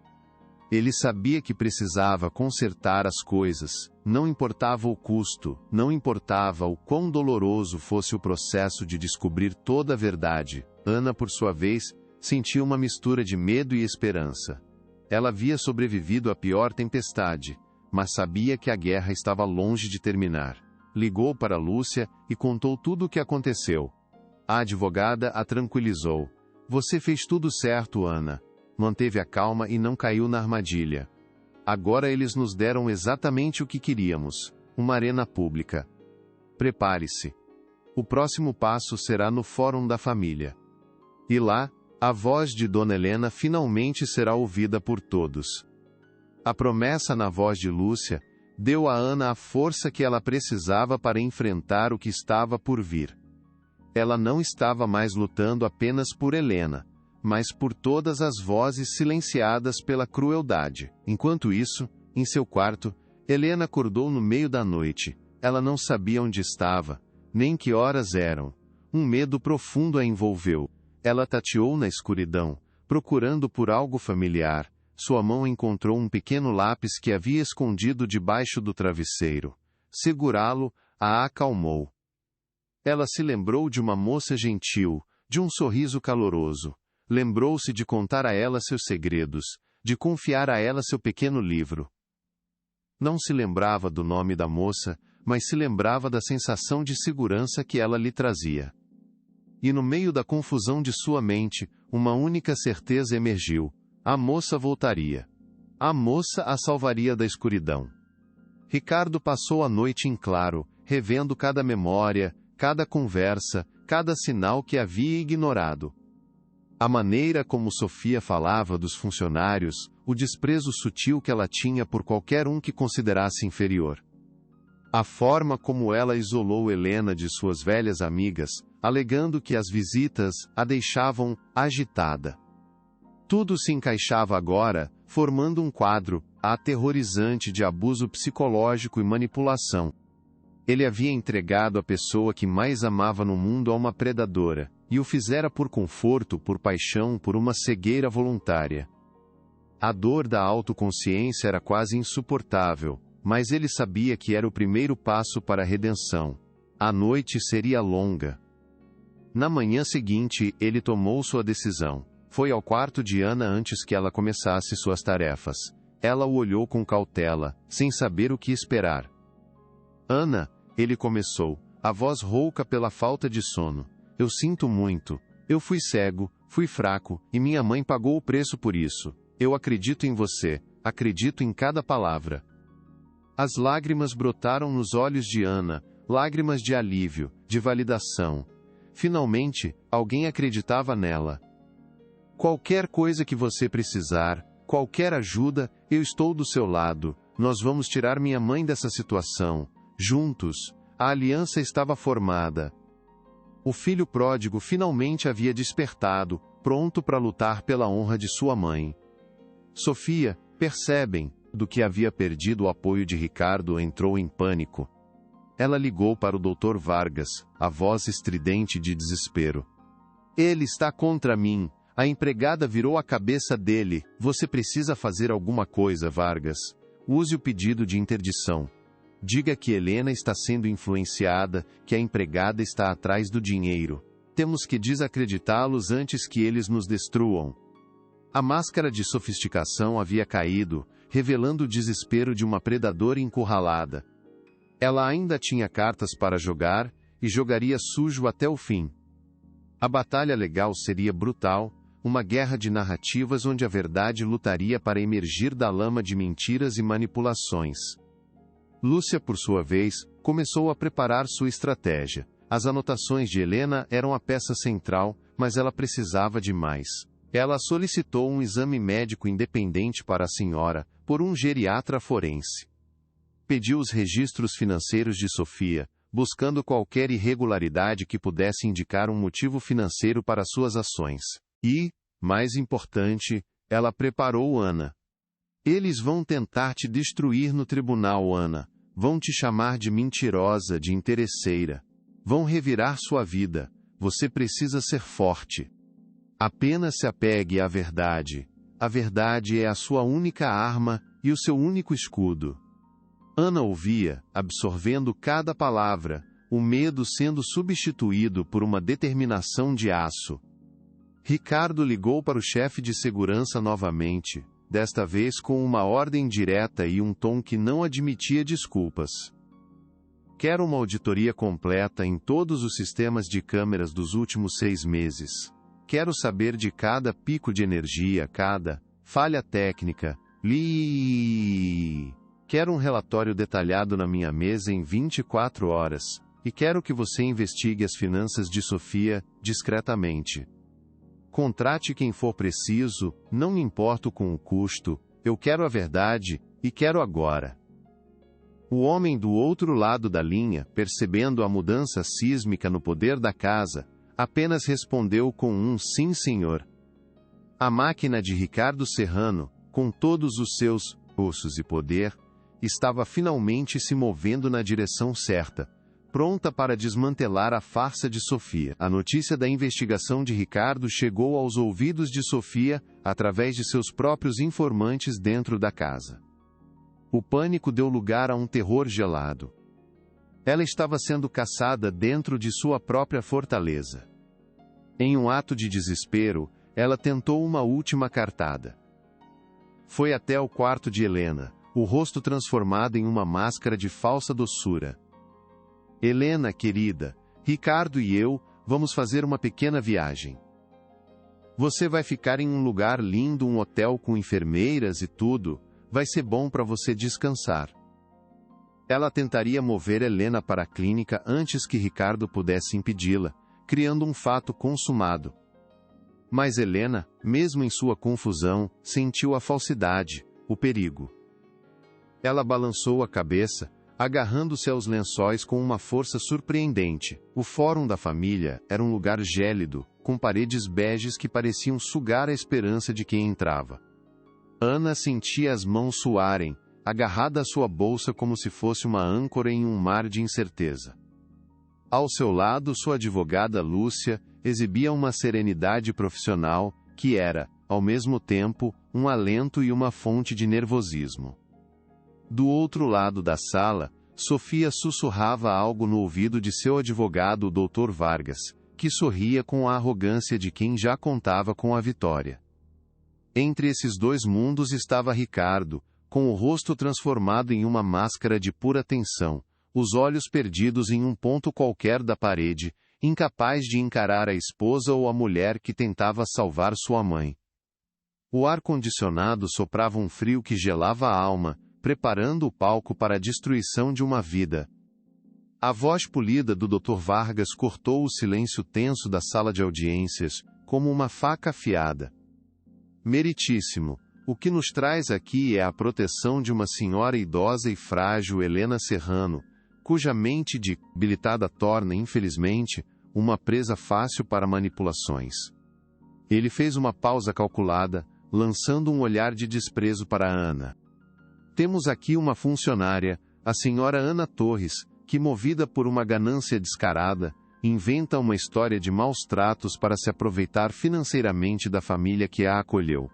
Ele sabia que precisava consertar as coisas, não importava o custo, não importava o quão doloroso fosse o processo de descobrir toda a verdade. Ana, por sua vez, sentia uma mistura de medo e esperança. Ela havia sobrevivido à pior tempestade, mas sabia que a guerra estava longe de terminar. Ligou para Lúcia e contou tudo o que aconteceu. A advogada a tranquilizou. Você fez tudo certo, Ana. Manteve a calma e não caiu na armadilha. Agora eles nos deram exatamente o que queríamos: uma arena pública. Prepare-se. O próximo passo será no Fórum da Família. E lá, a voz de Dona Helena finalmente será ouvida por todos. A promessa na voz de Lúcia deu a Ana a força que ela precisava para enfrentar o que estava por vir. Ela não estava mais lutando apenas por Helena, mas por todas as vozes silenciadas pela crueldade. Enquanto isso, em seu quarto, Helena acordou no meio da noite. Ela não sabia onde estava, nem que horas eram. Um medo profundo a envolveu. Ela tateou na escuridão, procurando por algo familiar. Sua mão encontrou um pequeno lápis que havia escondido debaixo do travesseiro. Segurá-lo a acalmou. Ela se lembrou de uma moça gentil, de um sorriso caloroso. Lembrou-se de contar a ela seus segredos, de confiar a ela seu pequeno livro. Não se lembrava do nome da moça, mas se lembrava da sensação de segurança que ela lhe trazia. E no meio da confusão de sua mente, uma única certeza emergiu: a moça voltaria. A moça a salvaria da escuridão. Ricardo passou a noite em claro, revendo cada memória, cada conversa, cada sinal que havia ignorado. A maneira como Sofia falava dos funcionários, o desprezo sutil que ela tinha por qualquer um que considerasse inferior. A forma como ela isolou Helena de suas velhas amigas, alegando que as visitas a deixavam agitada. Tudo se encaixava agora, formando um quadro aterrorizante de abuso psicológico e manipulação. Ele havia entregado a pessoa que mais amava no mundo a uma predadora, e o fizera por conforto, por paixão, por uma cegueira voluntária. A dor da autoconsciência era quase insuportável, mas ele sabia que era o primeiro passo para a redenção. A noite seria longa. Na manhã seguinte, ele tomou sua decisão. Foi ao quarto de Ana antes que ela começasse suas tarefas. Ela o olhou com cautela, sem saber o que esperar. Ana, ele começou, a voz rouca pela falta de sono. Eu sinto muito. Eu fui cego, fui fraco, e minha mãe pagou o preço por isso. Eu acredito em você, acredito em cada palavra. As lágrimas brotaram nos olhos de Ana, lágrimas de alívio, de validação. Finalmente, alguém acreditava nela. Qualquer coisa que você precisar, qualquer ajuda, eu estou do seu lado. Nós vamos tirar minha mãe dessa situação. Juntos, a aliança estava formada. O filho pródigo finalmente havia despertado, pronto para lutar pela honra de sua mãe. Sofia, percebem, do que havia perdido o apoio de Ricardo, entrou em pânico. Ela ligou para o Dr. Vargas, a voz estridente de desespero. Ele está contra mim. A empregada virou a cabeça dele. Você precisa fazer alguma coisa, Vargas. Use o pedido de interdição. Diga que Helena está sendo influenciada, que a empregada está atrás do dinheiro. Temos que desacreditá-los antes que eles nos destruam. A máscara de sofisticação havia caído, revelando o desespero de uma predadora encurralada. Ela ainda tinha cartas para jogar, e jogaria sujo até o fim. A batalha legal seria brutal, uma guerra de narrativas onde a verdade lutaria para emergir da lama de mentiras e manipulações. Lúcia, por sua vez, começou a preparar sua estratégia. As anotações de Helena eram a peça central, mas ela precisava de mais. Ela solicitou um exame médico independente para a senhora, por um geriatra forense. Pediu os registros financeiros de Sofia, buscando qualquer irregularidade que pudesse indicar um motivo financeiro para suas ações. E, mais importante, ela preparou Ana. Eles vão tentar te destruir no tribunal, Ana. Vão te chamar de mentirosa, de interesseira. Vão revirar sua vida. Você precisa ser forte. Apenas se apegue à verdade. A verdade é a sua única arma e o seu único escudo. Ana ouvia, absorvendo cada palavra, o medo sendo substituído por uma determinação de aço. Ricardo ligou para o chefe de segurança novamente, desta vez com uma ordem direta e um tom que não admitia desculpas. Quero uma auditoria completa em todos os sistemas de câmeras dos últimos 6 meses. Quero saber de cada pico de energia, cada falha técnica. Quero um relatório detalhado na minha mesa em 24 horas. E quero que você investigue as finanças de Sofia, discretamente. Contrate quem for preciso, não me importo com o custo, eu quero a verdade, e quero agora. O homem do outro lado da linha, percebendo a mudança sísmica no poder da casa, apenas respondeu com um sim, senhor. A máquina de Ricardo Serrano, com todos os seus ossos e poder, estava finalmente se movendo na direção certa, pronta para desmantelar a farsa de Sofia. A notícia da investigação de Ricardo chegou aos ouvidos de Sofia, através de seus próprios informantes dentro da casa. O pânico deu lugar a um terror gelado. Ela estava sendo caçada dentro de sua própria fortaleza. Em um ato de desespero, ela tentou uma última cartada. Foi até o quarto de Helena, o rosto transformado em uma máscara de falsa doçura. Helena, querida, Ricardo e eu, vamos fazer uma pequena viagem. Você vai ficar em um lugar lindo, um hotel com enfermeiras e tudo, vai ser bom para você descansar. Ela tentaria mover Helena para a clínica antes que Ricardo pudesse impedi-la, criando um fato consumado. Mas Helena, mesmo em sua confusão, sentiu a falsidade, o perigo. Ela balançou a cabeça, agarrando-se aos lençóis com uma força surpreendente. O fórum da família era um lugar gélido, com paredes beges que pareciam sugar a esperança de quem entrava. Ana sentia as mãos suarem, agarrada à sua bolsa como se fosse uma âncora em um mar de incerteza. Ao seu lado, sua advogada Lúcia exibia uma serenidade profissional, que era, ao mesmo tempo, um alento e uma fonte de nervosismo. Do outro lado da sala, Sofia sussurrava algo no ouvido de seu advogado, o Dr. Vargas, que sorria com a arrogância de quem já contava com a vitória. Entre esses dois mundos estava Ricardo, com o rosto transformado em uma máscara de pura tensão, os olhos perdidos em um ponto qualquer da parede, incapaz de encarar a esposa ou a mulher que tentava salvar sua mãe. O ar-condicionado soprava um frio que gelava a alma, preparando o palco para a destruição de uma vida. A voz polida do Dr. Vargas cortou o silêncio tenso da sala de audiências, como uma faca afiada. Meritíssimo, o que nos traz aqui é a proteção de uma senhora idosa e frágil, Helena Serrano, cuja mente debilitada torna, infelizmente, uma presa fácil para manipulações. Ele fez uma pausa calculada, lançando um olhar de desprezo para Ana. Temos aqui uma funcionária, a senhora Ana Torres, que, movida por uma ganância descarada, inventa uma história de maus tratos para se aproveitar financeiramente da família que a acolheu.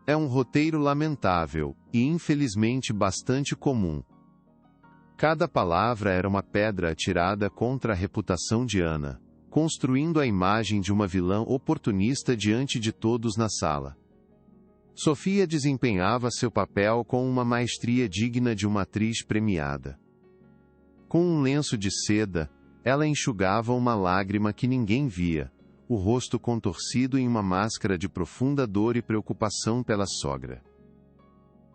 É um roteiro lamentável, e infelizmente bastante comum. Cada palavra era uma pedra atirada contra a reputação de Ana, construindo a imagem de uma vilã oportunista diante de todos na sala. Sofia desempenhava seu papel com uma maestria digna de uma atriz premiada. Com um lenço de seda, ela enxugava uma lágrima que ninguém via, o rosto contorcido em uma máscara de profunda dor e preocupação pela sogra.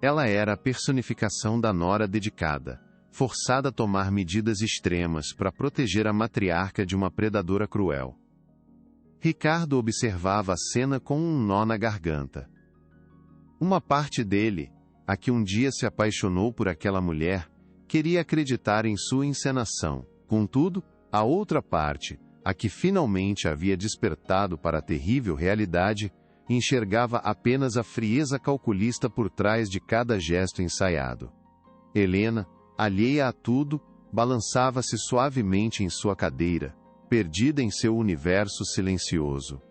Ela era a personificação da nora dedicada, forçada a tomar medidas extremas para proteger a matriarca de uma predadora cruel. Ricardo observava a cena com um nó na garganta. Uma parte dele, a que um dia se apaixonou por aquela mulher, queria acreditar em sua encenação. Contudo, a outra parte, a que finalmente havia despertado para a terrível realidade, enxergava apenas a frieza calculista por trás de cada gesto ensaiado. Helena, alheia a tudo, balançava-se suavemente em sua cadeira, perdida em seu universo silencioso.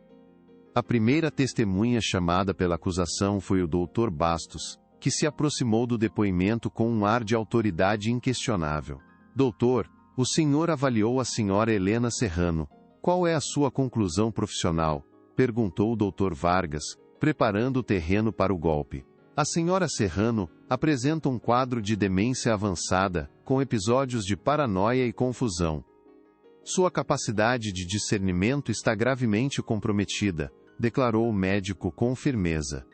A primeira testemunha chamada pela acusação foi o Dr. Bastos, que se aproximou do depoimento com um ar de autoridade inquestionável. Doutor, o senhor avaliou a senhora Helena Serrano. Qual é a sua conclusão profissional? Perguntou o Dr. Vargas, preparando o terreno para o golpe. A senhora Serrano apresenta um quadro de demência avançada, com episódios de paranoia e confusão. Sua capacidade de discernimento está gravemente comprometida, declarou o médico com firmeza.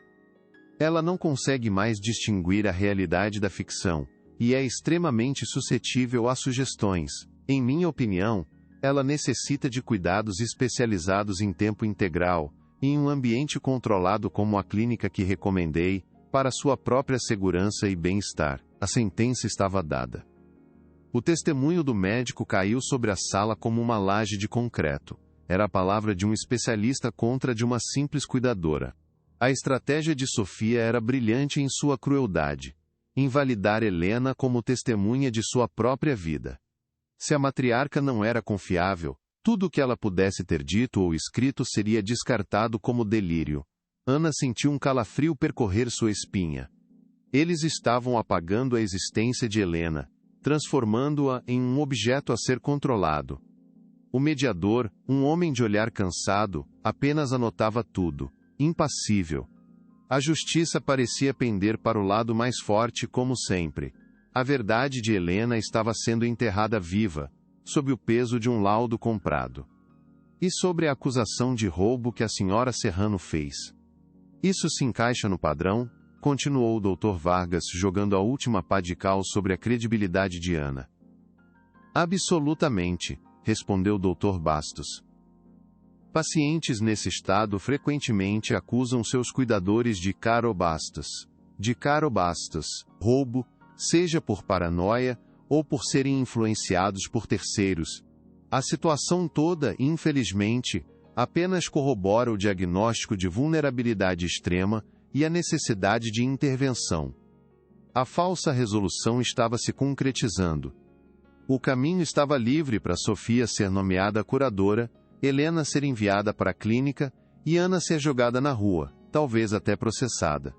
Ela não consegue mais distinguir a realidade da ficção, e é extremamente suscetível a sugestões. Em minha opinião, ela necessita de cuidados especializados em tempo integral, em um ambiente controlado como a clínica que recomendei, para sua própria segurança e bem-estar. A sentença estava dada. O testemunho do médico caiu sobre a sala como uma laje de concreto. Era a palavra de um especialista contra a de uma simples cuidadora. A estratégia de Sofia era brilhante em sua crueldade. Invalidar Helena como testemunha de sua própria vida. Se a matriarca não era confiável, tudo o que ela pudesse ter dito ou escrito seria descartado como delírio. Ana sentiu um calafrio percorrer sua espinha. Eles estavam apagando a existência de Helena, transformando-a em um objeto a ser controlado. O mediador, um homem de olhar cansado, apenas anotava tudo, impassível. A justiça parecia pender para o lado mais forte como sempre. A verdade de Helena estava sendo enterrada viva, sob o peso de um laudo comprado. E sobre a acusação de roubo que a senhora Serrano fez? Isso se encaixa no padrão? Continuou o Dr. Vargas jogando a última pá de cal sobre a credibilidade de Ana. Absolutamente, respondeu o Dr. Bastos. Pacientes nesse estado frequentemente acusam seus cuidadores de carobastos. Roubo, seja por paranoia, ou por serem influenciados por terceiros. A situação toda, infelizmente, apenas corrobora o diagnóstico de vulnerabilidade extrema e a necessidade de intervenção. A falsa resolução estava se concretizando. O caminho estava livre para Sofia ser nomeada curadora, Helena ser enviada para a clínica e Ana ser jogada na rua, talvez até processada.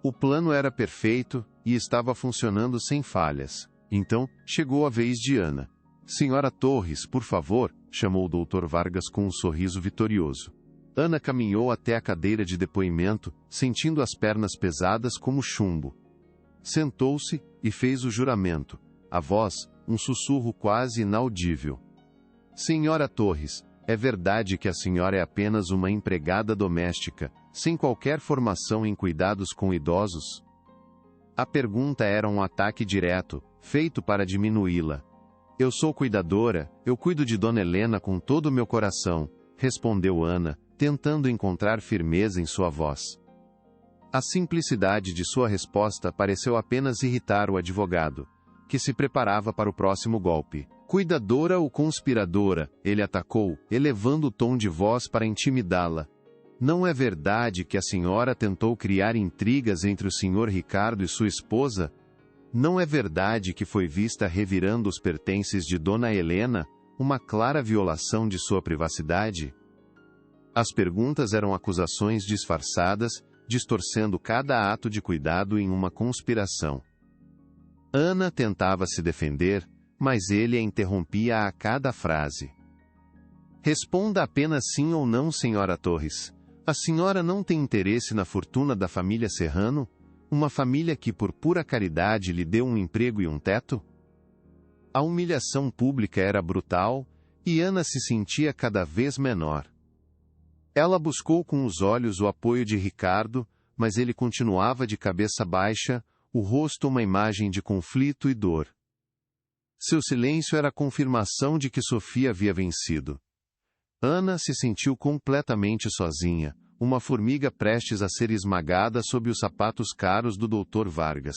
O plano era perfeito e estava funcionando sem falhas. Então, chegou a vez de Ana. Senhora Torres, por favor, chamou o Dr. Vargas com um sorriso vitorioso. Ana caminhou até a cadeira de depoimento, sentindo as pernas pesadas como chumbo. Sentou-se e fez o juramento. A voz, um sussurro quase inaudível. Senhora Torres, é verdade que a senhora é apenas uma empregada doméstica, sem qualquer formação em cuidados com idosos? A pergunta era um ataque direto, feito para diminuí-la. Eu sou cuidadora, eu cuido de Dona Helena com todo o meu coração, respondeu Ana, tentando encontrar firmeza em sua voz. A simplicidade de sua resposta pareceu apenas irritar o advogado, que se preparava para o próximo golpe. Cuidadora ou conspiradora, ele atacou, elevando o tom de voz para intimidá-la. Não é verdade que a senhora tentou criar intrigas entre o Sr. Ricardo e sua esposa? Não é verdade que foi vista revirando os pertences de Dona Helena, uma clara violação de sua privacidade? As perguntas eram acusações disfarçadas, distorcendo cada ato de cuidado em uma conspiração. Ana tentava se defender, mas ele a interrompia a cada frase. Responda apenas sim ou não, senhora Torres. A senhora não tem interesse na fortuna da família Serrano? Uma família que por pura caridade lhe deu um emprego e um teto? A humilhação pública era brutal, e Ana se sentia cada vez menor. Ela buscou com os olhos o apoio de Ricardo, mas ele continuava de cabeça baixa, o rosto uma imagem de conflito e dor. Seu silêncio era a confirmação de que Sofia havia vencido. Ana se sentiu completamente sozinha, uma formiga prestes a ser esmagada sob os sapatos caros do Dr. Vargas.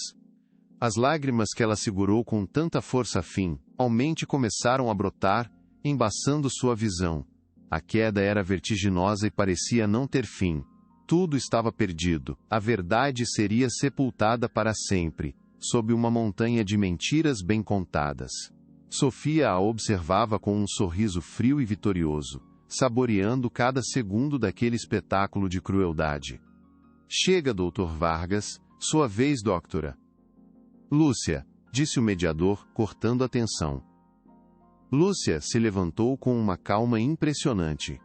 As lágrimas que ela segurou com tanta força finalmente começaram a brotar, embaçando sua visão. A queda era vertiginosa e parecia não ter fim. Tudo estava perdido. A verdade seria sepultada para sempre, sob uma montanha de mentiras bem contadas. Sofia a observava com um sorriso frio e vitorioso, saboreando cada segundo daquele espetáculo de crueldade. Chega, Dr. Vargas, sua vez, doutora. Lúcia, disse o mediador, cortando a tensão. Lúcia se levantou com uma calma impressionante.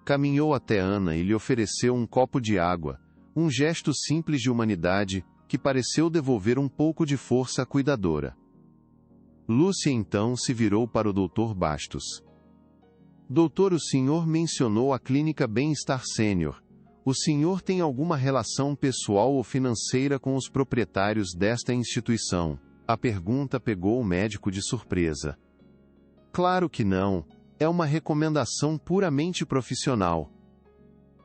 Caminhou até Ana e lhe ofereceu um copo de água, um gesto simples de humanidade, que pareceu devolver um pouco de força à cuidadora. Lúcia então se virou para o Dr. Bastos. Doutor, o senhor mencionou a clínica Bem-Estar Sênior. O senhor tem alguma relação pessoal ou financeira com os proprietários desta instituição? A pergunta pegou o médico de surpresa. Claro que não. É uma recomendação puramente profissional.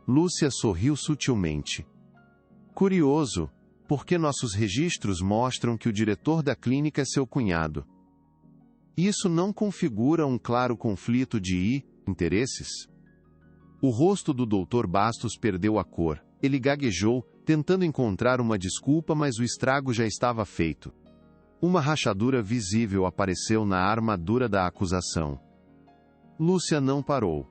Lúcia sorriu sutilmente. Curioso, porque nossos registros mostram que o diretor da clínica é seu cunhado. Isso não configura um claro conflito de interesses? O rosto do Dr. Bastos perdeu a cor. Ele gaguejou, tentando encontrar uma desculpa, mas o estrago já estava feito. Uma rachadura visível apareceu na armadura da acusação. Lúcia não parou.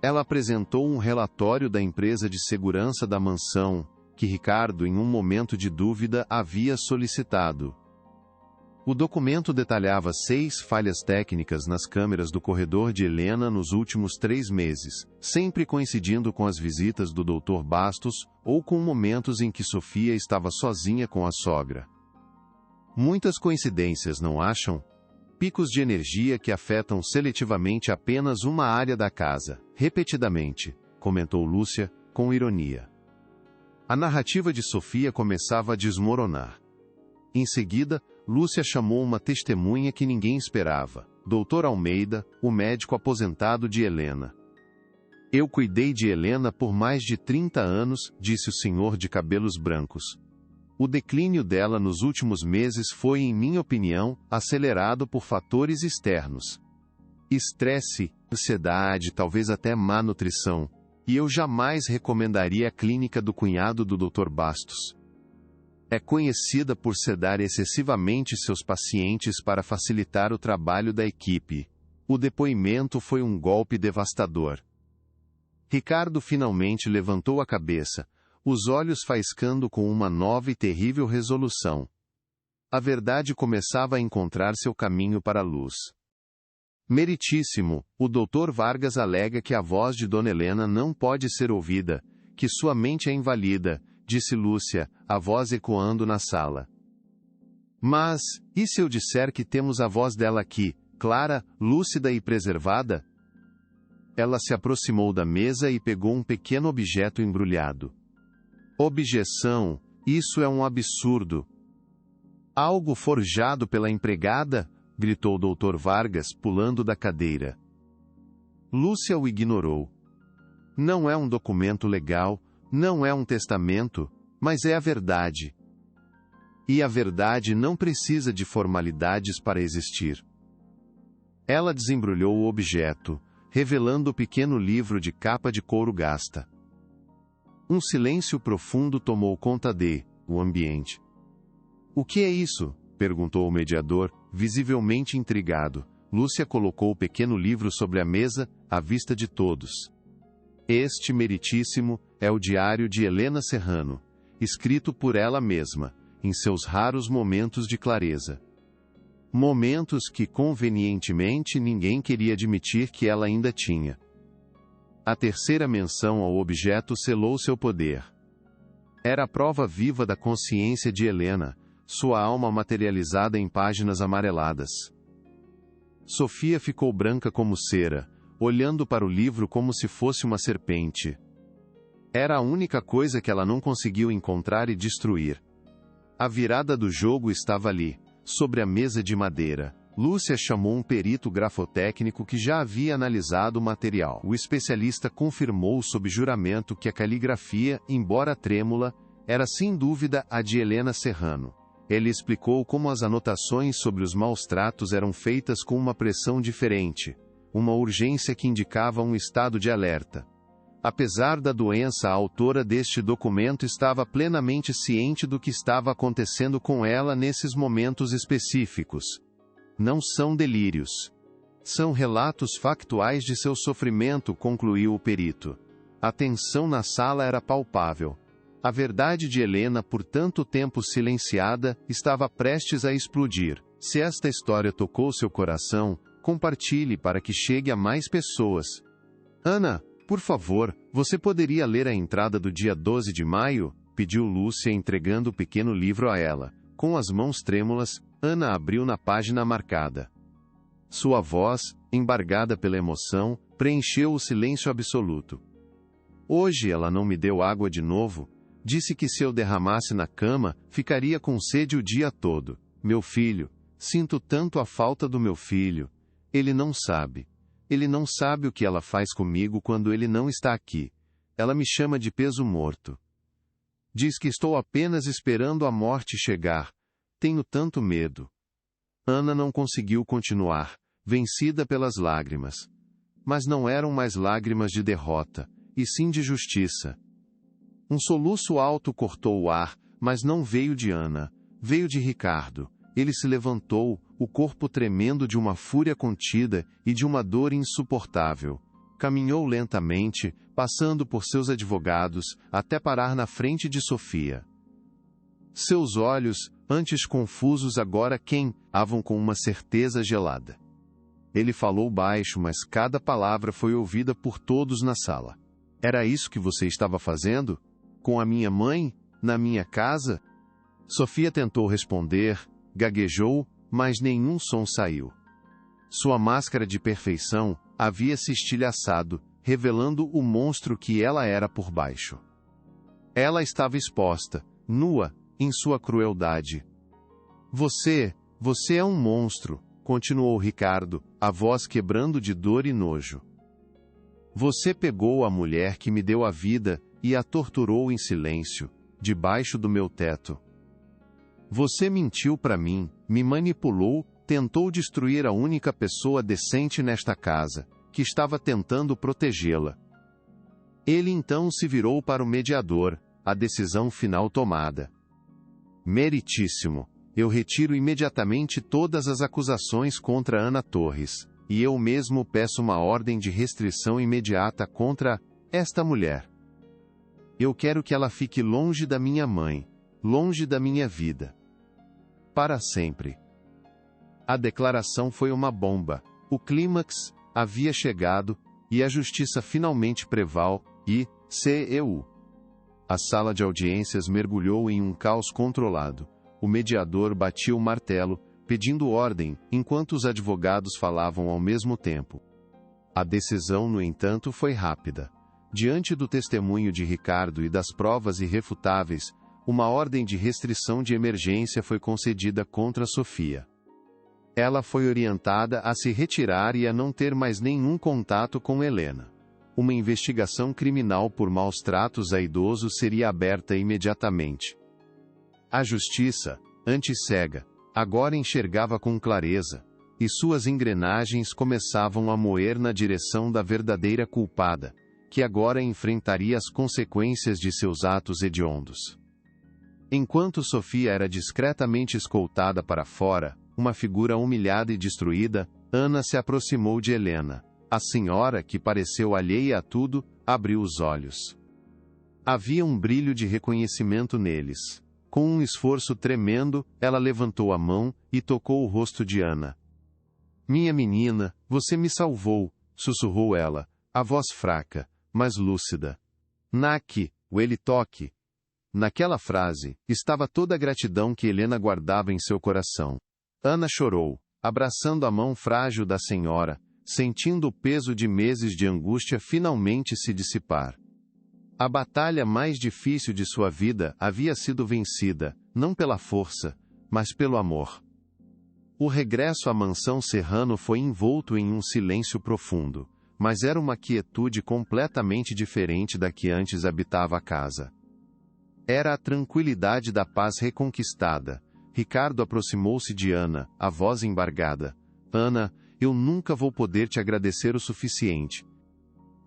Ela apresentou um relatório da empresa de segurança da mansão, que Ricardo, em um momento de dúvida, havia solicitado. O documento detalhava 6 falhas técnicas nas câmeras do corredor de Helena nos últimos 3 meses, sempre coincidindo com as visitas do Dr. Bastos, ou com momentos em que Sofia estava sozinha com a sogra. Muitas coincidências, não acham? Picos de energia que afetam seletivamente apenas uma área da casa, repetidamente, comentou Lúcia, com ironia. A narrativa de Sofia começava a desmoronar. Em seguida, Lúcia chamou uma testemunha que ninguém esperava, Dr. Almeida, o médico aposentado de Helena. Eu cuidei de Helena por mais de 30 anos, disse o senhor de cabelos brancos. O declínio dela nos últimos meses foi, em minha opinião, acelerado por fatores externos. Estresse, ansiedade, talvez até má nutrição. E eu jamais recomendaria a clínica do cunhado do Dr. Bastos. É conhecida por sedar excessivamente seus pacientes para facilitar o trabalho da equipe. O depoimento foi um golpe devastador. Ricardo finalmente levantou a cabeça, os olhos faiscando com uma nova e terrível resolução. A verdade começava a encontrar seu caminho para a luz. Meritíssimo, o Dr. Vargas alega que a voz de Dona Helena não pode ser ouvida, que sua mente é invalida, disse Lúcia, a voz ecoando na sala. Mas, e se eu disser que temos a voz dela aqui, clara, lúcida e preservada? Ela se aproximou da mesa e pegou um pequeno objeto embrulhado. Objeção, isso é um absurdo. Algo forjado pela empregada? Gritou o Dr. Vargas, pulando da cadeira. Lúcia o ignorou. Não é um documento legal, não é um testamento, mas é a verdade. E a verdade não precisa de formalidades para existir. Ela desembrulhou o objeto, revelando o pequeno livro de capa de couro gasta. Um silêncio profundo tomou conta o ambiente. O que é isso? Perguntou o mediador, visivelmente intrigado. Lúcia colocou o pequeno livro sobre a mesa, à vista de todos. Este, meritíssimo, é o diário de Helena Serrano, escrito por ela mesma, em seus raros momentos de clareza. Momentos que, convenientemente, ninguém queria admitir que ela ainda tinha. A terceira menção ao objeto selou seu poder. Era a prova viva da consciência de Helena, sua alma materializada em páginas amareladas. Sofia ficou branca como cera, olhando para o livro como se fosse uma serpente. Era a única coisa que ela não conseguiu encontrar e destruir. A virada do jogo estava ali, sobre a mesa de madeira. Lúcia chamou um perito grafotécnico que já havia analisado o material. O especialista confirmou sob juramento que a caligrafia, embora trêmula, era sem dúvida a de Helena Serrano. Ele explicou como as anotações sobre os maus-tratos eram feitas com uma pressão diferente, uma urgência que indicava um estado de alerta. Apesar da doença, a autora deste documento estava plenamente ciente do que estava acontecendo com ela nesses momentos específicos. Não são delírios. São relatos factuais de seu sofrimento, concluiu o perito. A tensão na sala era palpável. A verdade de Helena, por tanto tempo silenciada, estava prestes a explodir. Se esta história tocou seu coração, compartilhe para que chegue a mais pessoas. Ana, por favor, você poderia ler a entrada do dia 12 de maio? Pediu Lúcia, entregando o pequeno livro a ela. Com as mãos trêmulas, Ana abriu na página marcada. Sua voz, embargada pela emoção, preencheu o silêncio absoluto. Hoje ela não me deu água de novo. Disse que se eu derramasse na cama, ficaria com sede o dia todo. Meu filho, sinto tanto a falta do meu filho. Ele não sabe. Ele não sabe o que ela faz comigo quando ele não está aqui. Ela me chama de peso morto. Diz que estou apenas esperando a morte chegar. Tenho tanto medo. Ana não conseguiu continuar, vencida pelas lágrimas. Mas não eram mais lágrimas de derrota, e sim de justiça. Um soluço alto cortou o ar, mas não veio de Ana, veio de Ricardo. Ele se levantou, o corpo tremendo de uma fúria contida e de uma dor insuportável. Caminhou lentamente, passando por seus advogados, até parar na frente de Sofia. Seus olhos, antes confusos, agora queimavam com uma certeza gelada. Ele falou baixo, mas cada palavra foi ouvida por todos na sala. Era isso que você estava fazendo? Com a minha mãe? Na minha casa? Sofia tentou responder, gaguejou, mas nenhum som saiu. Sua máscara de perfeição havia se estilhaçado, revelando o monstro que ela era por baixo. Ela estava exposta, nua, em sua crueldade. Você é um monstro, continuou Ricardo, a voz quebrando de dor e nojo. Você pegou a mulher que me deu a vida e a torturou em silêncio, debaixo do meu teto. Você mentiu para mim, me manipulou, tentou destruir a única pessoa decente nesta casa, que estava tentando protegê-la. Ele então se virou para o mediador, a decisão final tomada. Meritíssimo, eu retiro imediatamente todas as acusações contra Ana Torres, e eu mesmo peço uma ordem de restrição imediata contra esta mulher. Eu quero que ela fique longe da minha mãe, longe da minha vida. Para sempre. A declaração foi uma bomba. O clímax havia chegado, e a justiça finalmente preval, e, CEU. A sala de audiências mergulhou em um caos controlado. O mediador batia o martelo, pedindo ordem, enquanto os advogados falavam ao mesmo tempo. A decisão, no entanto, foi rápida. Diante do testemunho de Ricardo e das provas irrefutáveis, uma ordem de restrição de emergência foi concedida contra Sofia. Ela foi orientada a se retirar e a não ter mais nenhum contato com Helena. Uma investigação criminal por maus tratos a idosos seria aberta imediatamente. A justiça, antes cega, agora enxergava com clareza, e suas engrenagens começavam a moer na direção da verdadeira culpada, que agora enfrentaria as consequências de seus atos hediondos. Enquanto Sofia era discretamente escoltada para fora, uma figura humilhada e destruída, Ana se aproximou de Helena. A senhora, que pareceu alheia a tudo, abriu os olhos. Havia um brilho de reconhecimento neles. Com um esforço tremendo, ela levantou a mão e tocou o rosto de Ana. Minha menina, você me salvou, sussurrou ela, a voz fraca, mas lúcida. Naki, o ele toque. Naquela frase, estava toda a gratidão que Helena guardava em seu coração. Ana chorou, abraçando a mão frágil da senhora, sentindo o peso de meses de angústia finalmente se dissipar. A batalha mais difícil de sua vida havia sido vencida, não pela força, mas pelo amor. O regresso à mansão Serrano foi envolto em um silêncio profundo, mas era uma quietude completamente diferente da que antes habitava a casa. Era a tranquilidade da paz reconquistada. Ricardo aproximou-se de Ana, a voz embargada. Ana, eu nunca vou poder te agradecer o suficiente.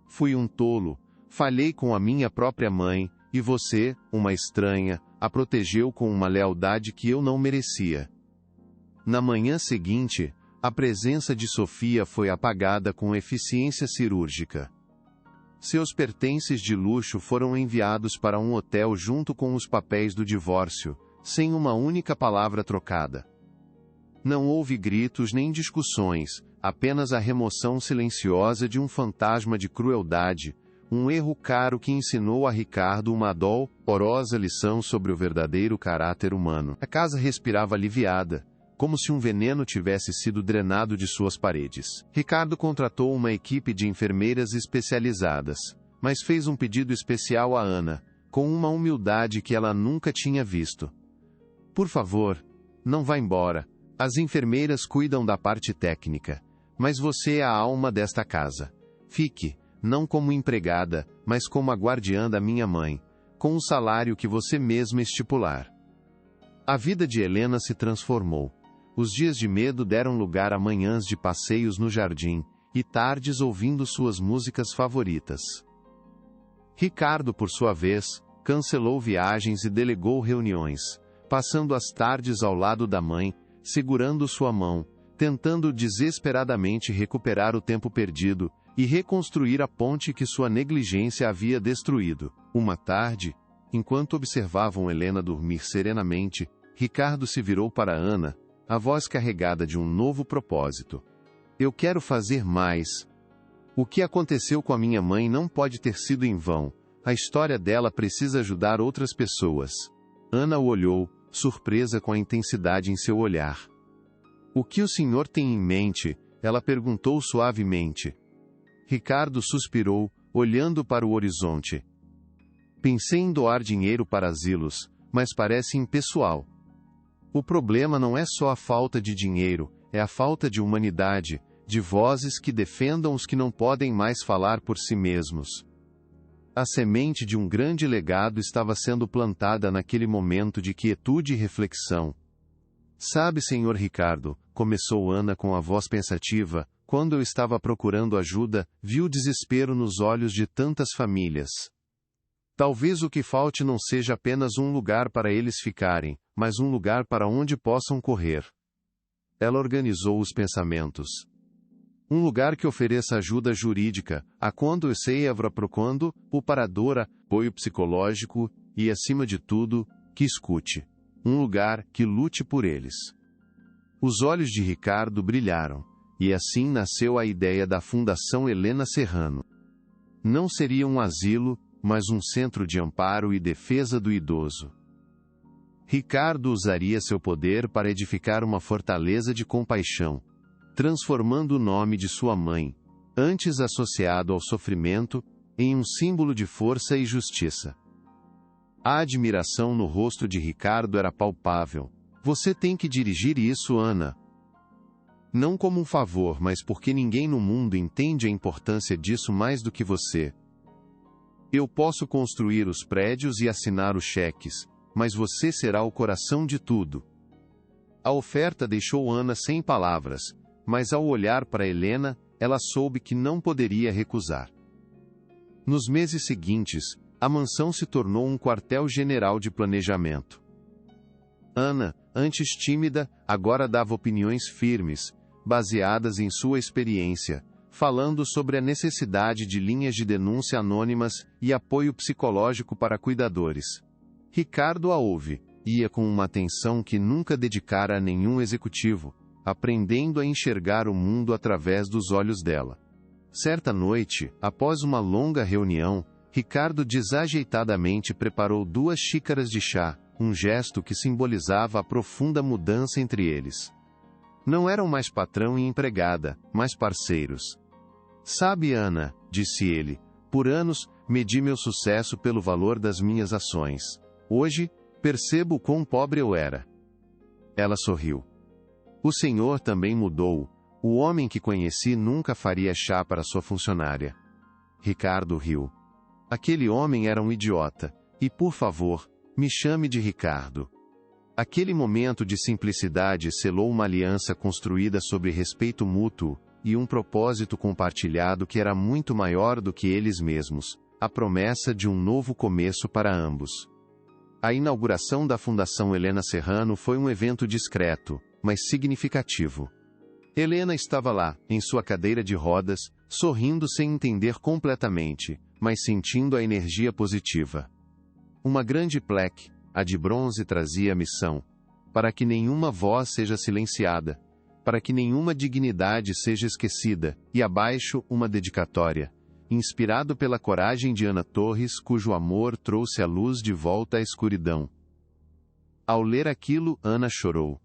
Fui um tolo, Falhei com a minha própria mãe, e você, uma estranha, a protegeu com uma lealdade que eu não merecia. Na manhã seguinte, a presença de Sofia foi apagada com eficiência cirúrgica. Seus pertences de luxo foram enviados para um hotel junto com os papéis do divórcio, sem uma única palavra trocada. Não houve gritos nem discussões, apenas a remoção silenciosa de um fantasma de crueldade, um erro caro que ensinou a Ricardo uma dolorosa lição sobre o verdadeiro caráter humano. A casa respirava aliviada, como se um veneno tivesse sido drenado de suas paredes. Ricardo contratou uma equipe de enfermeiras especializadas, mas fez um pedido especial a Ana, com uma humildade que ela nunca tinha visto. Por favor, não vá embora. As enfermeiras cuidam da parte técnica, mas você é a alma desta casa. Fique, não como empregada, mas como a guardiã da minha mãe, com o salário que você mesma estipular. A vida de Helena se transformou. Os dias de medo deram lugar a manhãs de passeios no jardim, e tardes ouvindo suas músicas favoritas. Ricardo, por sua vez, cancelou viagens e delegou reuniões, passando as tardes ao lado da mãe, segurando sua mão, tentando desesperadamente recuperar o tempo perdido, e reconstruir a ponte que sua negligência havia destruído. Uma tarde, enquanto observavam Helena dormir serenamente, Ricardo se virou para Ana, a voz carregada de um novo propósito. Eu quero fazer mais. O que aconteceu com a minha mãe não pode ter sido em vão. A história dela precisa ajudar outras pessoas. Ana o olhou, surpresa com a intensidade em seu olhar. O que o senhor tem em mente? Ela perguntou suavemente. Ricardo suspirou, olhando para o horizonte. Pensei em doar dinheiro para asilos, mas parece impessoal. O problema não é só a falta de dinheiro, é a falta de humanidade, de vozes que defendam os que não podem mais falar por si mesmos. A semente de um grande legado estava sendo plantada naquele momento de quietude e reflexão. Sabe, senhor Ricardo, começou Ana com a voz pensativa, quando eu estava procurando ajuda, vi o desespero nos olhos de tantas famílias. Talvez o que falte não seja apenas um lugar para eles ficarem, mas um lugar para onde possam correr. Ela organizou os pensamentos. Um lugar que ofereça ajuda jurídica, a quando eu sei procurando, o parador, apoio psicológico, e acima de tudo, que escute. Um lugar que lute por eles. Os olhos de Ricardo brilharam, e assim nasceu a ideia da Fundação Helena Serrano. Não seria um asilo, mas um centro de amparo e defesa do idoso. Ricardo usaria seu poder para edificar uma fortaleza de compaixão, transformando o nome de sua mãe, antes associado ao sofrimento, em um símbolo de força e justiça. A admiração no rosto de Ricardo era palpável. Você tem que dirigir isso, Ana. Não como um favor, mas porque ninguém no mundo entende a importância disso mais do que você. Eu posso construir os prédios e assinar os cheques, mas você será o coração de tudo. A oferta deixou Ana sem palavras, mas ao olhar para Helena, ela soube que não poderia recusar. Nos meses seguintes, a mansão se tornou um quartel-general de planejamento. Ana, antes tímida, agora dava opiniões firmes, baseadas em sua experiência, falando sobre a necessidade de linhas de denúncia anônimas e apoio psicológico para cuidadores. Ricardo a ouve, ia com uma atenção que nunca dedicara a nenhum executivo, aprendendo a enxergar o mundo através dos olhos dela. Certa noite, após uma longa reunião, Ricardo desajeitadamente preparou 2 xícaras de chá, um gesto que simbolizava a profunda mudança entre eles. Não eram mais patrão e empregada, mas parceiros. Sabe, Ana, disse ele, por anos, medi meu sucesso pelo valor das minhas ações. Hoje, percebo quão pobre eu era. Ela sorriu. O senhor também mudou. O homem que conheci nunca faria chá para sua funcionária. Ricardo riu. Aquele homem era um idiota. E por favor, me chame de Ricardo. Aquele momento de simplicidade selou uma aliança construída sobre respeito mútuo, e um propósito compartilhado que era muito maior do que eles mesmos, a promessa de um novo começo para ambos. A inauguração da Fundação Helena Serrano foi um evento discreto, mas significativo. Helena estava lá, em sua cadeira de rodas, sorrindo sem entender completamente, mas sentindo a energia positiva. Uma grande plaque, a de bronze, trazia a missão: para que nenhuma voz seja silenciada, para que nenhuma dignidade seja esquecida, e abaixo, uma dedicatória, inspirado pela coragem de Ana Torres, cujo amor trouxe a luz de volta à escuridão. Ao ler aquilo, Ana chorou.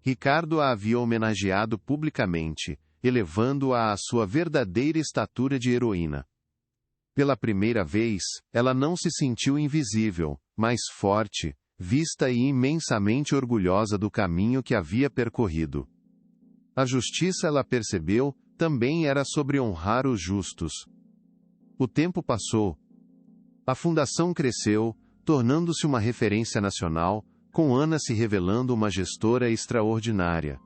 Ricardo a havia homenageado publicamente, elevando-a à sua verdadeira estatura de heroína. Pela primeira vez, ela não se sentiu invisível, mas forte, vista e imensamente orgulhosa do caminho que havia percorrido. A justiça, ela percebeu, também era sobre honrar os justos. O tempo passou. A fundação cresceu, tornando-se uma referência nacional, com Ana se revelando uma gestora extraordinária.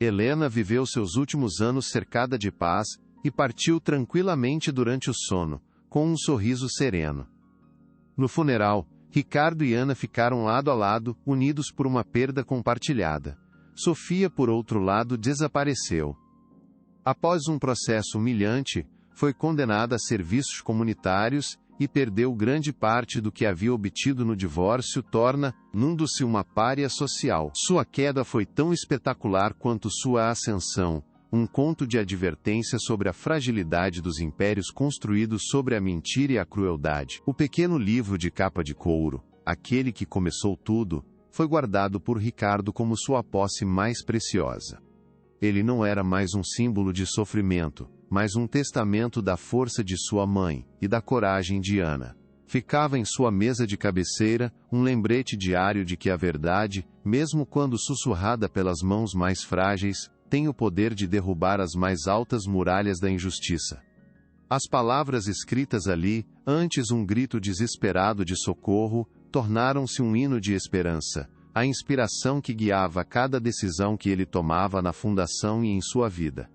Helena viveu seus últimos anos cercada de paz e partiu tranquilamente durante o sono, com um sorriso sereno. No funeral, Ricardo e Ana ficaram lado a lado, unidos por uma perda compartilhada. Sofia, por outro lado, desapareceu. Após um processo humilhante, foi condenada a serviços comunitários e perdeu grande parte do que havia obtido no divórcio, tornando-se uma pária social. Sua queda foi tão espetacular quanto sua ascensão, um conto de advertência sobre a fragilidade dos impérios construídos sobre a mentira e a crueldade. O pequeno livro de capa de couro, aquele que começou tudo, foi guardado por Ricardo como sua posse mais preciosa. Ele não era mais um símbolo de sofrimento, mas um testamento da força de sua mãe e da coragem de Ana. Ficava em sua mesa de cabeceira, um lembrete diário de que a verdade, mesmo quando sussurrada pelas mãos mais frágeis, tem o poder de derrubar as mais altas muralhas da injustiça. As palavras escritas ali, antes um grito desesperado de socorro, tornaram-se um hino de esperança, a inspiração que guiava cada decisão que ele tomava na fundação e em sua vida.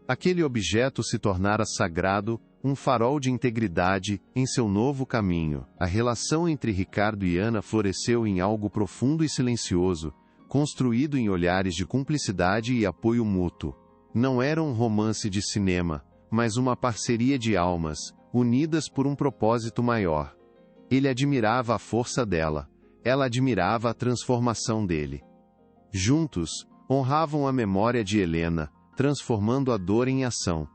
Aquele objeto se tornara sagrado, um farol de integridade, em seu novo caminho. A relação entre Ricardo e Ana floresceu em algo profundo e silencioso, construído em olhares de cumplicidade e apoio mútuo. Não era um romance de cinema, mas uma parceria de almas, unidas por um propósito maior. Ele admirava a força dela, ela admirava a transformação dele. Juntos, honravam a memória de Helena, transformando a dor em ação.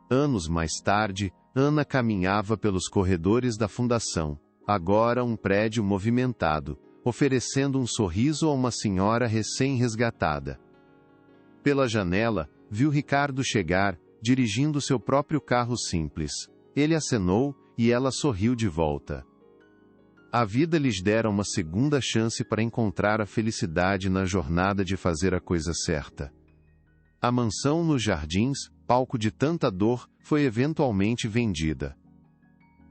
Anos mais tarde, Ana caminhava pelos corredores da fundação, agora um prédio movimentado, oferecendo um sorriso a uma senhora recém-resgatada. Pela janela, viu Ricardo chegar, dirigindo seu próprio carro simples. Ele acenou, e ela sorriu de volta. A vida lhes dera uma segunda chance para encontrar a felicidade na jornada de fazer a coisa certa. A mansão nos Jardins, palco de tanta dor, foi eventualmente vendida.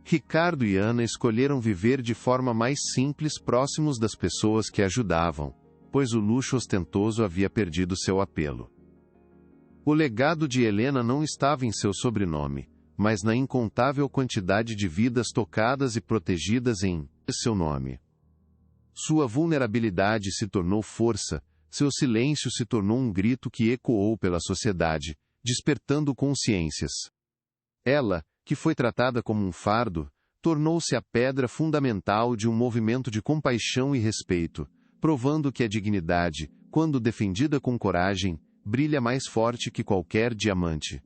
Ricardo e Ana escolheram viver de forma mais simples, próximos das pessoas que ajudavam, pois o luxo ostentoso havia perdido seu apelo. O legado de Helena não estava em seu sobrenome, mas na incontável quantidade de vidas tocadas e protegidas em seu nome. Sua vulnerabilidade se tornou força, seu silêncio se tornou um grito que ecoou pela sociedade, despertando consciências. Ela, que foi tratada como um fardo, tornou-se a pedra fundamental de um movimento de compaixão e respeito, provando que a dignidade, quando defendida com coragem, brilha mais forte que qualquer diamante.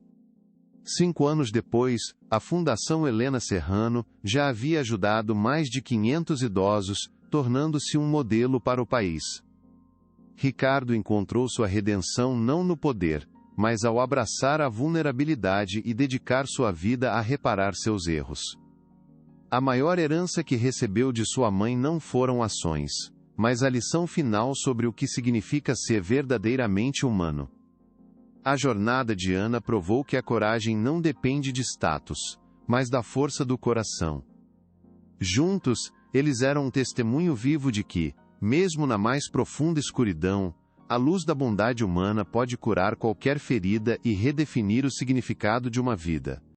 5 anos depois, a Fundação Helena Serrano já havia ajudado mais de 500 idosos, tornando-se um modelo para o país. Ricardo encontrou sua redenção não no poder, mas ao abraçar a vulnerabilidade e dedicar sua vida a reparar seus erros. A maior herança que recebeu de sua mãe não foram ações, mas a lição final sobre o que significa ser verdadeiramente humano. A jornada de Ana provou que a coragem não depende de status, mas da força do coração. Juntos, eles eram um testemunho vivo de que, mesmo na mais profunda escuridão, a luz da bondade humana pode curar qualquer ferida e redefinir o significado de uma vida.